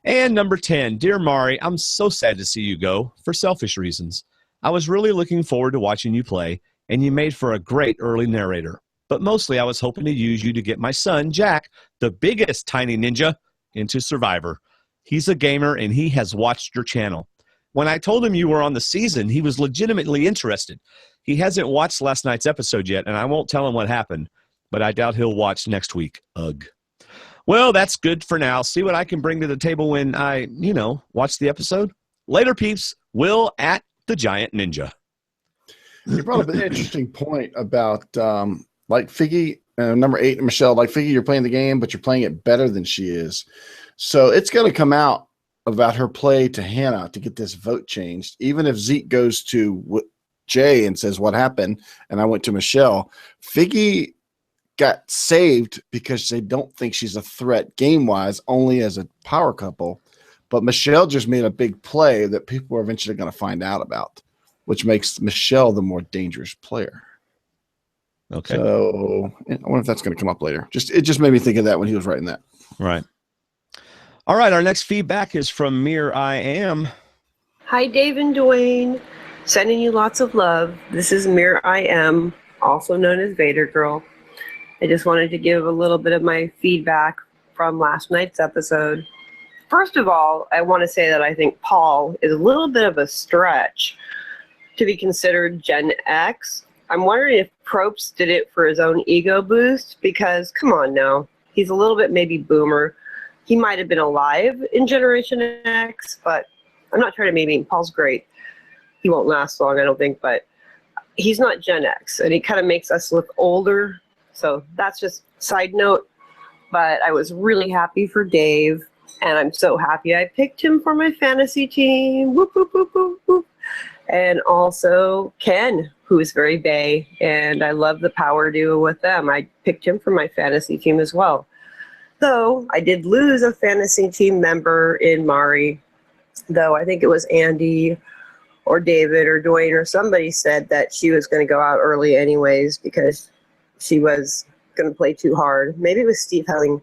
And number 10, Dear Mari, I'm so sad to see you go for selfish reasons. I was really looking forward to watching you play, and you made for a great early narrator. But mostly I was hoping to use you to get my son, Jack, the biggest tiny ninja, into Survivor. He's a gamer, and he has watched your channel. When I told him you were on the season, he was legitimately interested. He hasn't watched last night's episode yet, and I won't tell him what happened, but I doubt he'll watch next week. Ugh. Well, that's good for now. See what I can bring to the table when I, watch the episode? Later, peeps. Will at the Giant Ninja. You brought up an interesting point about like Figgy, number 8, and Michelle. Like Figgy, you're playing the game, but you're playing it better than she is. So it's going to come out about her play to Hannah to get this vote changed. Even if Zeke goes to Jay and says what happened, and I went to Michelle, Figgy got saved because they don't think she's a threat game-wise, only as a power couple. But Michelle just made a big play that people are eventually going to find out about, which makes Michelle the more dangerous player. Okay. So I wonder if that's going to come up later. It just made me think of that when he was writing that. Right. All right. Our next feedback is from Mere I Am. Hi, Dave and Dwayne. Sending you lots of love. This is Mere I Am, also known as Vader Girl. I just wanted to give a little bit of my feedback from last night's episode. First of all, I want to say that I think Paul is a little bit of a stretch to be considered Gen X. I'm wondering if Probst did it for his own ego boost, because come on now, he's a little bit maybe boomer. He might have been alive in Generation X, but I'm not trying to be mean. Paul's great. He won't last long, I don't think, but he's not Gen X, and he kind of makes us look older. So that's just side note. But I was really happy for Dave, and I'm so happy I picked him for my fantasy team. Whoop, whoop, whoop, whoop, whoop. And also Ken, who is very bae, and I love the power duo with them. I picked him for my fantasy team as well. Though I did lose a fantasy team member in Mari, though I think it was Andy or David or Dwayne or somebody said that she was going to go out early anyways because she was going to play too hard. Maybe it was Steve Helling.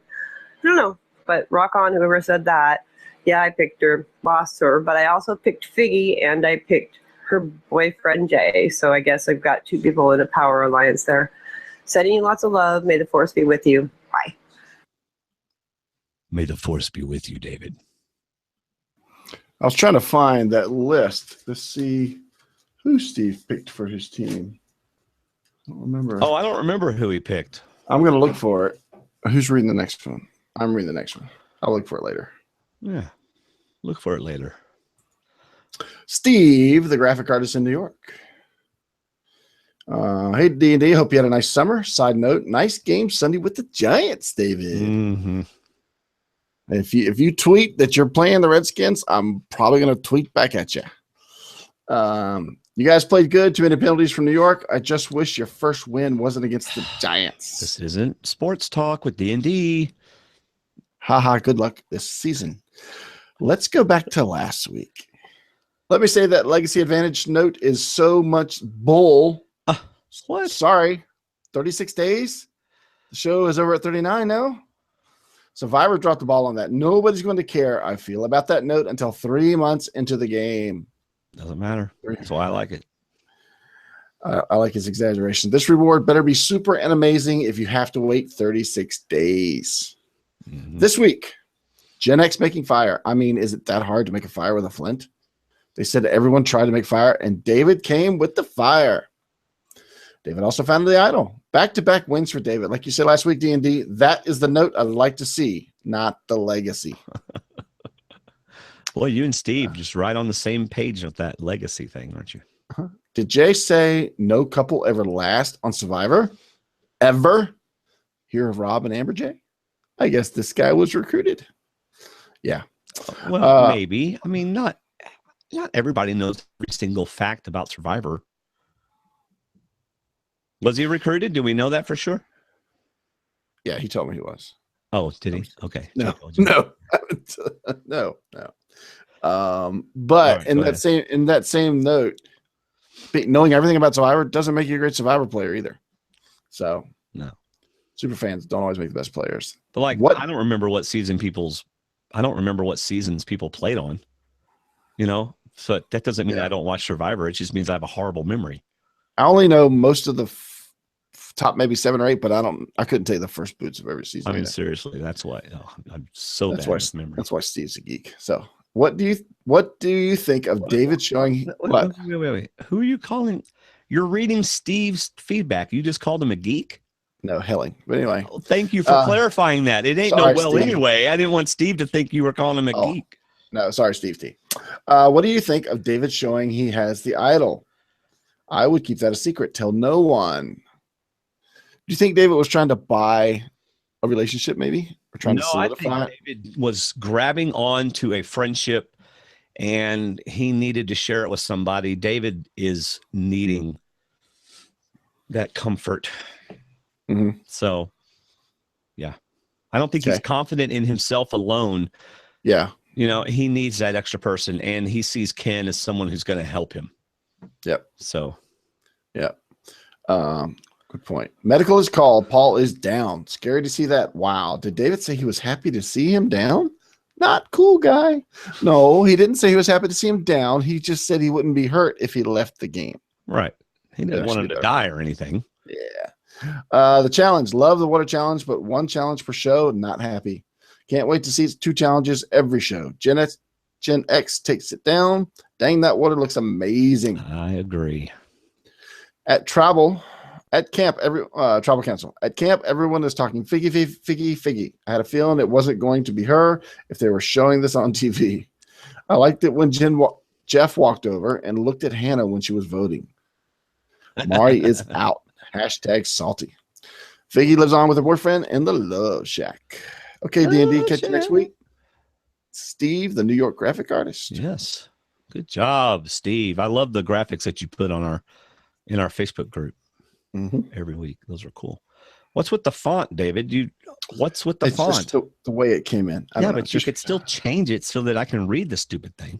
I don't know. But rock on, whoever said that. Yeah, I picked her, lost her. But I also picked Figgy, and I picked her boyfriend, Jay. So I guess I've got 2 people in a power alliance there. Sending you lots of love. May the force be with you. Bye. May the force be with you, David. I was trying to find that list to see who Steve picked for his team. I don't remember. Oh, I don't remember who he picked. I'm going to look for it. Who's reading the next one? I'm reading the next one. I'll look for it later. Yeah. Look for it later. Steve, the graphic artist in New York. Hey, D&D, hope you had a nice summer. Side note, nice game Sunday with the Giants, David. Mm-hmm. If you tweet that you're playing the Redskins, I'm probably going to tweet back at you. You guys played good. 2 minute penalties from New York. I just wish your first win wasn't against the Giants. This isn't sports talk with D&D. Haha, good luck this season. Let's go back to last week. Let me say that legacy advantage note is so much bull. What? Sorry. 36 days. The show is over at 39 now. Survivor dropped the ball on that. Nobody's going to care, I feel, about that note until 3 months into the game. Doesn't matter. That's why I like it. I like his exaggeration. This reward better be super and amazing if you have to wait 36 days. Mm-hmm. This week, Gen X making fire. I mean, is it that hard to make a fire with a flint? They said everyone tried to make fire, and David came with the fire. David also found the idol. Back-to-back wins for David. Like you said last week, D&D, that is the note I'd like to see, not the legacy. Well, you and Steve just right on the same page with that legacy thing, aren't you? Uh-huh. Did Jay say no couple ever last on Survivor? Ever? Hear of Rob and Amber J? I guess this guy was recruited. Yeah. Well, maybe. I mean, not everybody knows every single fact about Survivor. Was he recruited? Do we know that for sure? Yeah, he told me he was. Oh, did he? Okay. No. But right, in that same note, knowing everything about Survivor doesn't make you a great Survivor player either. So no, super fans don't always make the best players. But like, I don't remember what seasons people played on. You know, so that doesn't mean I don't watch Survivor. It just means I have a horrible memory. I only know most of the top maybe 7 or 8, but I couldn't tell you the first boots of every season. I mean, seriously, that's why I'm so bad with memory. That's why Steve's a geek. So what do you think of David showing what? Wait. Who are you calling? You're reading Steve's feedback. You just called him a geek? No, Helling. But anyway. Thank you for clarifying that. It ain't sorry, Steve. Anyway. I didn't want Steve to think you were calling him a geek. No, sorry, Steve T. What do you think of David showing he has the idol? I would keep that a secret. Tell no one. Do you think David was trying to buy a relationship, maybe, or trying to solidify? I think David was grabbing on to a friendship, and he needed to share it with somebody. David is needing that comfort. Mm-hmm. So, yeah, I don't think he's confident in himself alone. Yeah. He needs that extra person, and he sees Ken as someone who's going to help him. Yep. So, yep. Good point. Medical is called. Paul is down. Scary to see that. Wow. Did David say he was happy to see him down? Not cool, guy. No, he didn't say he was happy to see him down. He just said he wouldn't be hurt if he left the game. Right. He didn't want him to die or anything. Yeah. The challenge. Love the water challenge, but one challenge per show. Not happy. Can't wait to see 2 challenges every show. Gen X takes it down. Dang, that water looks amazing. I agree. Tribal Council. At camp, everyone is talking Figgy. I had a feeling it wasn't going to be her if they were showing this on TV. I liked it when Jeff walked over and looked at Hannah when she was voting. Mari is out. # salty. Figgy lives on with her boyfriend in the Love Shack. Okay, D&D, catch you next week. Steve, the New York graphic artist. Yes. Good job, Steve. I love the graphics that you put on in our Facebook group every week. Those are cool. What's with the font, David? What's with the font? Just the way it came in. Yeah, but you could still change it so that I can read the stupid thing.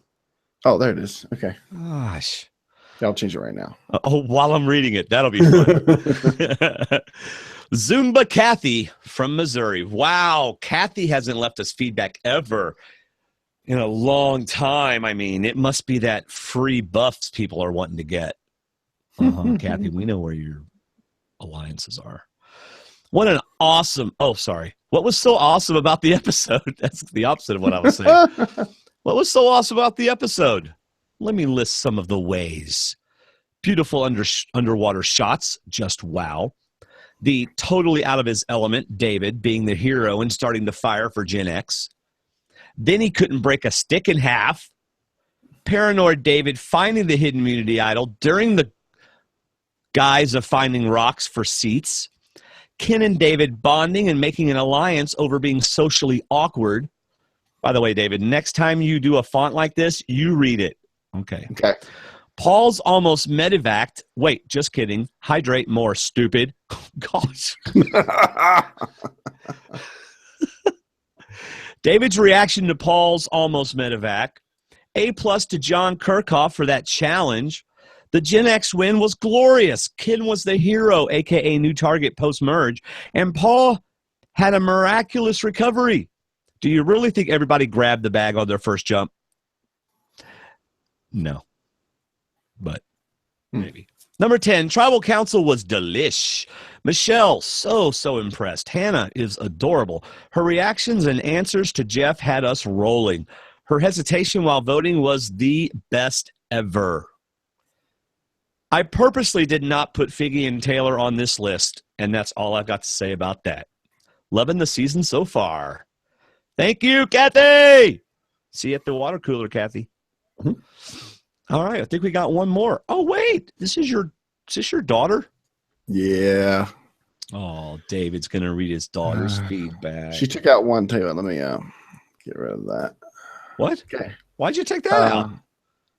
Oh, there it is. Okay. Gosh. I'll change it right now. While I'm reading it, that'll be fun. Zumba Kathy from Missouri. Wow, Kathy hasn't left us feedback ever in a long time. I mean, it must be that free buffs people are wanting to get. Kathy, we know where your alliances are. What an awesome. Oh, sorry. What was so awesome about the episode? That's the opposite of what I was saying. What was so awesome about the episode? Let me list some of the ways. Beautiful underwater shots. Just wow. The totally out of his element, David being the hero and starting to fire for Gen X. Then he couldn't break a stick in half. Paranoid David finding the hidden immunity idol during the guise of finding rocks for seats. Ken and David bonding and making an alliance over being socially awkward. By the way, David, next time you do a font like this, you read it. Okay. Paul's almost medevaced. Wait, just kidding. Hydrate more, stupid. Gosh. David's reaction to Paul's almost medevac. A+ to John Kirkhoff for that challenge. The Gen X win was glorious. Ken was the hero, a.k.a. new target post-merge. And Paul had a miraculous recovery. Do you really think everybody grabbed the bag on their first jump? No. But maybe. Number 10, Tribal Council was delish. Michelle, so impressed. Hannah is adorable. Her reactions and answers to Jeff had us rolling. Her hesitation while voting was the best ever. I purposely did not put Figgy and Taylor on this list, and that's all I've got to say about that. Loving the season so far. Thank you, Kathy. See you at the water cooler, Kathy. All right, I think we got one more. Oh, wait, is this your daughter? Yeah. Oh, David's going to read his daughter's feedback. She took out one, too. Let me get rid of that. What? Okay. Why'd you take that out?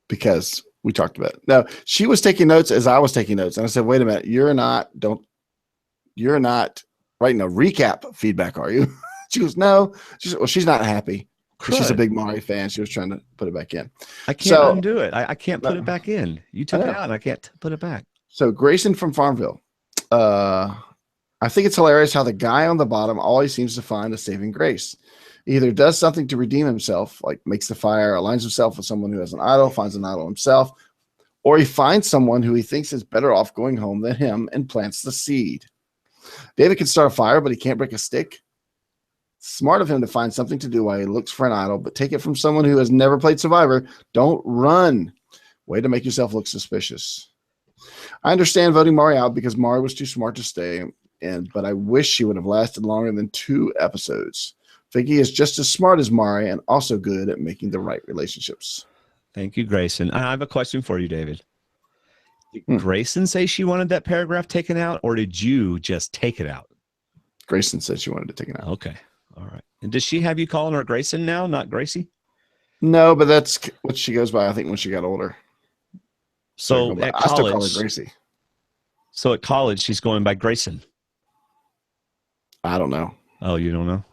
Because we talked about it. No, she was taking notes as I was taking notes. And I said, wait a minute, you're not writing a recap feedback, are you? She goes, no. She said, well, she's not happy. She's a big Mari fan. She was trying to put it back in. I can't undo it. I can't put it back in. You took it out, and I can't put it back. So Grayson from Farmville. I think it's hilarious how the guy on the bottom always seems to find a saving grace. He either does something to redeem himself, like makes the fire, aligns himself with someone who has an idol, finds an idol himself, or he finds someone who he thinks is better off going home than him and plants the seed. David can start a fire, but he can't break a stick. Smart of him to find something to do while he looks for an idol, but take it from someone who has never played Survivor. Don't run. Way to make yourself look suspicious. I understand voting Mari out because Mari was too smart to stay in, but I wish she would have lasted longer than 2 episodes. think he is just as smart as Mari and also good at making the right relationships. Thank you, Grayson. I have a question for you, David. Did Grayson say she wanted that paragraph taken out, or did you just take it out? Grayson said she wanted to take it out. Okay. All right. And does she have you calling her Grayson now, not Gracie? No, but that's what she goes by, I think, when she got older. So at I still call her college, Gracie. So at college, she's going by Grayson. I don't know. Oh, you don't know?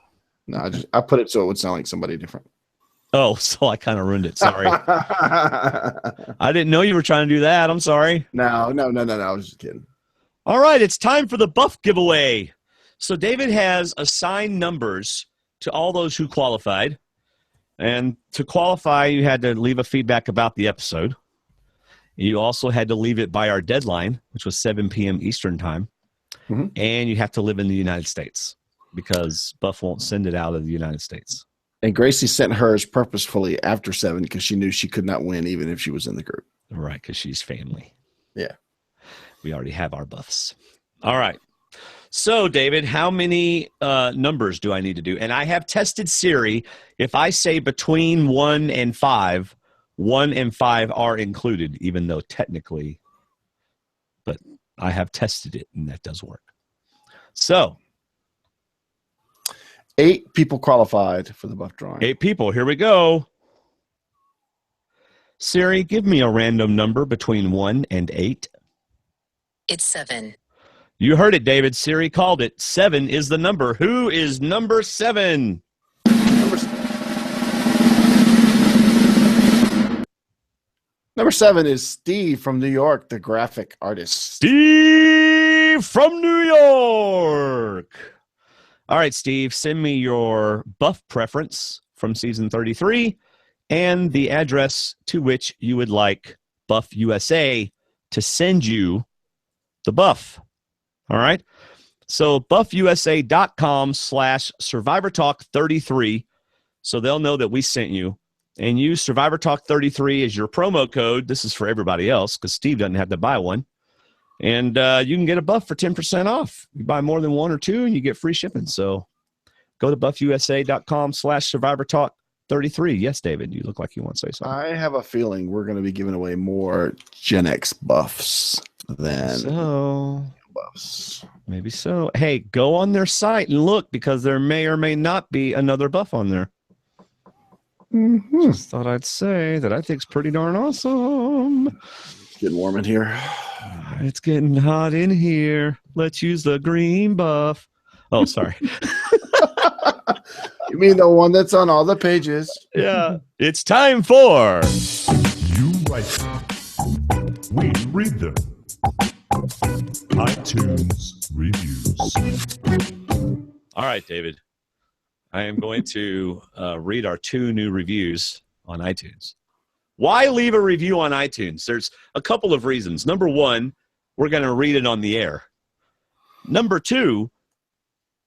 No, I put it so it would sound like somebody different. Oh, so I kind of ruined it. Sorry. I didn't know you were trying to do that. I'm sorry. No. I was just kidding. All right. It's time for the buff giveaway. So David has assigned numbers to all those who qualified. And to qualify, you had to leave a feedback about the episode. You also had to leave it by our deadline, which was 7 p.m. Eastern time. Mm-hmm. And you have to live in the United States because Buff won't send it out of the United States. And Gracie sent hers purposefully after 7 because she knew she could not win even if she was in the group. Right, because she's family. Yeah. We already have our buffs. All right. So, David, how many numbers do I need to do? And I have tested Siri. If I say between 1 and 5, 1 and 5 are included, even though technically, but I have tested it, and that does work. So, 8 people qualified for the buff drawing. 8 people. Here we go. Siri, give me a random number between 1 and 8. It's 7. You heard it, David. Siri called it. 7 is the number. Who is number 7? Number 7 is Steve from New York, the graphic artist. Steve from New York. All right, Steve, send me your buff preference from season 33 and the address to which you would like Buff USA to send you the buff. All right. So buffusa.com/SurvivorTalk33. So they'll know that we sent you, and use SurvivorTalk33 as your promo code. This is for everybody else because Steve doesn't have to buy one. And you can get a buff for 10% off. You buy more than 1 or 2 and you get free shipping. So go to buffusa.com/SurvivorTalk33. Yes, David, you look like you want to say something. I have a feeling we're going to be giving away more Gen X buffs than buffs. Maybe so. Hey, go on their site and look because there may or may not be another buff on there. Mm-hmm. Just thought I'd say that I think it's pretty darn awesome. It's getting warm in here. It's getting hot in here. Let's use the green buff. Oh, sorry. You mean the one that's on all the pages? Yeah. It's time for You Write Them. We Read Them. iTunes Reviews. All right, David. I am going to read our 2 new reviews on iTunes. Why leave a review on iTunes? There's a couple of reasons. Number 1, we're going to read it on the air. Number 2,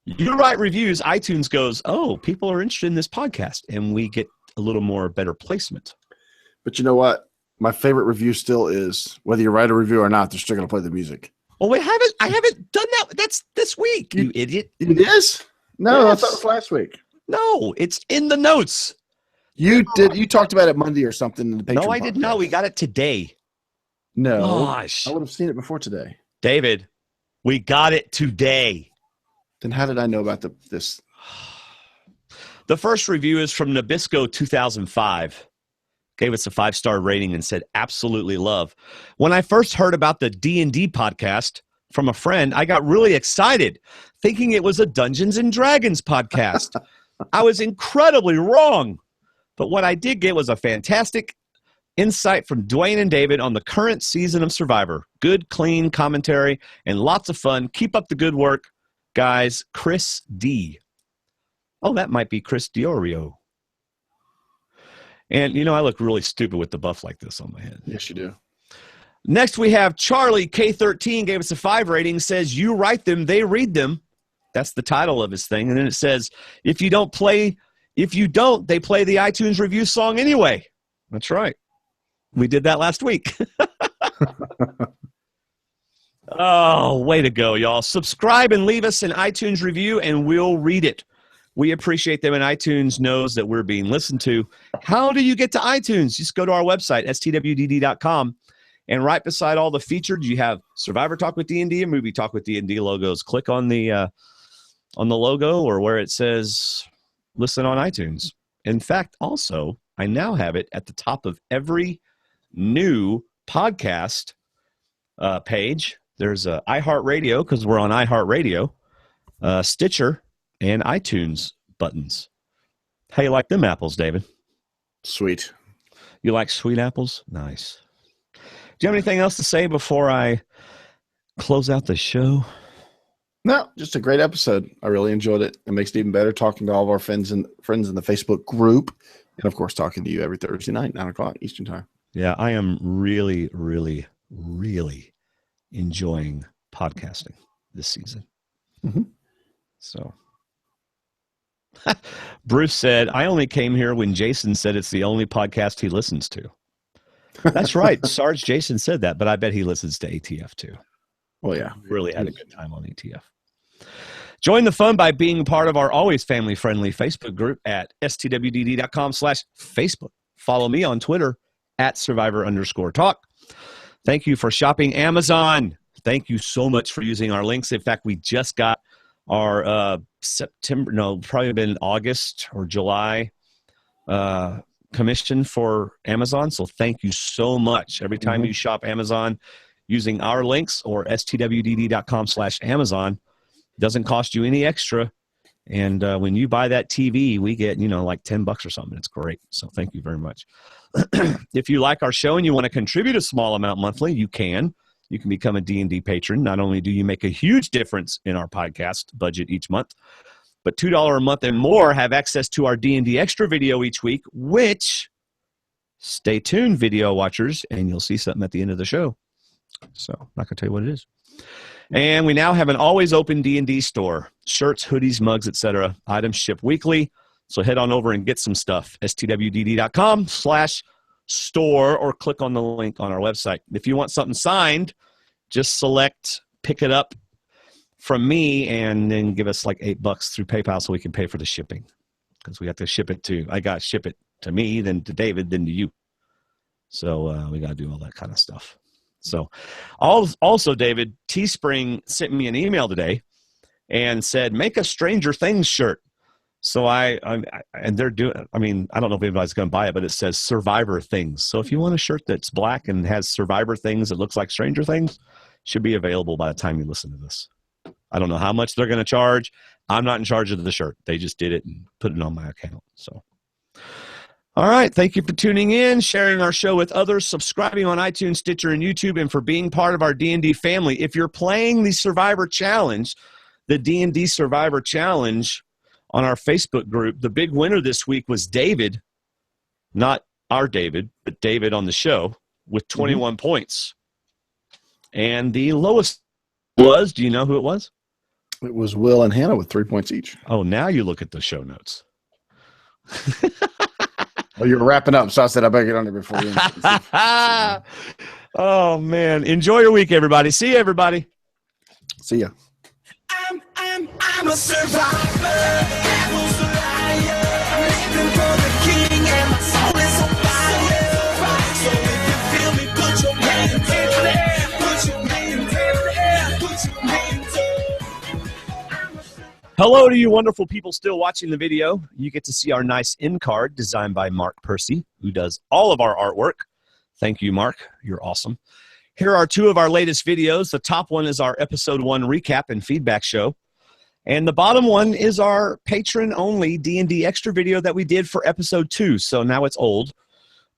you write reviews, iTunes goes, oh, people are interested in this podcast, and we get a little more better placement. But you know what? My favorite review still is, whether you write a review or not, they're still going to play the music. Oh, I haven't done that. That's this week, you idiot. It is? No, Yes. I thought it was last week. No, it's in the notes. You talked about it Monday or something in the Patreon. No, I did not. We got it today. No. Gosh. I would have seen it before today. David, we got it today. Then how did I know about this? The first review is from Nabisco 2005. Gave us a 5-star rating and said, absolutely love. When I first heard about the D&D podcast from a friend, I got really excited, thinking it was a Dungeons and Dragons podcast. I was incredibly wrong. But what I did get was a fantastic insight from Dwaine and David on the current season of Survivor. Good, clean commentary and lots of fun. Keep up the good work, guys. Chris D. Oh, that might be Chris Diorio. And, you know, I look really stupid with the buff like this on my head. Yes, you do. Next, we have Charlie K13 gave us a 5 rating, says, you write them, they read them. That's the title of his thing. And then it says, if you don't, they play the iTunes review song anyway. That's right. We did that last week. Oh, way to go, y'all. Subscribe and leave us an iTunes review, and we'll read it. We appreciate them, and iTunes knows that we're being listened to. How do you get to iTunes? Just go to our website, stwdd.com, and right beside all the featured, you have Survivor Talk with D&D and Movie Talk with D&D logos. Click on the logo or where it says listen on iTunes. In fact, also, I now have it at the top of every new podcast page. There's iHeartRadio, because we're on iHeartRadio, Stitcher, and iTunes buttons. How you like them apples, David? Sweet. You like sweet apples? Nice. Do you have anything else to say before I close out the show? No, just a great episode. I really enjoyed it. It makes it even better talking to all of our friends in the Facebook group, and of course talking to you every Thursday night, 9:00 Eastern time. Yeah, I am really, really, really enjoying podcasting this season. Mm-hmm. So, Bruce said, I only came here when Jason said it's the only podcast he listens to. That's right. Sarge Jason said that, but I bet he listens to ATF too. Well, yeah. Really had a good time on ATF. Join the fun by being part of our always family-friendly Facebook group at stwdd.com/Facebook. Follow me on Twitter at Survivor_talk. Thank you for shopping Amazon. Thank you so much for using our links. In fact, we just got our probably been August or July commission for Amazon. So thank you so much. Every time you shop Amazon using our links or stwdd.com/Amazon, doesn't cost you any extra. And when you buy that TV, we get, like $10 or something. It's great. So thank you very much. If you like our show and you want to contribute a small amount monthly, you can. You can become a D&D patron. Not only do you make a huge difference in our podcast budget each month, but $2 a month and more have access to our D&D extra video each week, which, stay tuned, video watchers, and you'll see something at the end of the show. So I'm not going to tell you what it is. And we now have an always open D&D store. Shirts, hoodies, mugs, etc. Items ship weekly. So head on over and get some stuff. stwdd.com/store or click on the link on our website. If you want something signed, just select pick it up from me and then give us like $8 through PayPal so we can pay for the shipping. Because we have to ship it I got to ship it to me, then to David, then to you. So we got to do all that kind of stuff. So also, David, Teespring sent me an email today and said, make a Stranger Things shirt. So and they're doing, I don't know if anybody's going to buy it, but it says Survivor Things. So if you want a shirt that's black and has Survivor Things that looks like Stranger Things, should be available by the time you listen to this. I don't know how much they're going to charge. I'm not in charge of the shirt. They just did it and put it on my account. So, all right. Thank you for tuning in, sharing our show with others, subscribing on iTunes, Stitcher, and YouTube, and for being part of our D&D family. If you're playing the Survivor Challenge, the D&D Survivor Challenge on our Facebook group, the big winner this week was David, not our David, but David on the show with 21 points. And the lowest was, do you know who it was? It was Will and Hannah with 3 points each. Oh, now you look at the show notes. Well, you're wrapping up, so I said I better get on there before you. Oh, man. Enjoy your week, everybody. See you, everybody. See ya. I'm a survivor. Devil's a liar. I'm living for the king, and my soul is on fire. So if you feel me, put your hands in the air. Put your hands in the air. Put your hands up. Hello to you wonderful people still watching the video. You get to see our nice end card designed by Mark Percy, who does all of our artwork. Thank you, Mark. You're awesome. Here are two of our latest videos. The top one is our episode 1 recap and feedback show. And the bottom one is our patron-only D&D extra video that we did for episode 2. So now it's old,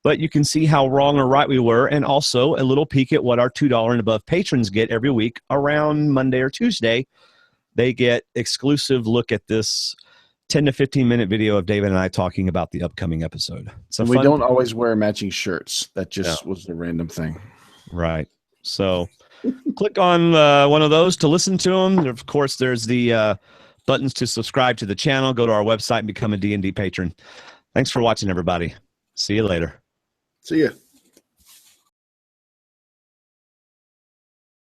but you can see how wrong or right we were, and also a little peek at what our $2 and above patrons get every week around Monday or Tuesday. They get exclusive look at this 10 to 15-minute video of David and I talking about the upcoming episode. So we don't always wear matching shirts. That just was a random thing. Right. So click on one of those to listen to them. Of course, there's the buttons to subscribe to the channel. Go to our website and become a D&D patron. Thanks for watching, everybody. See you later. See ya.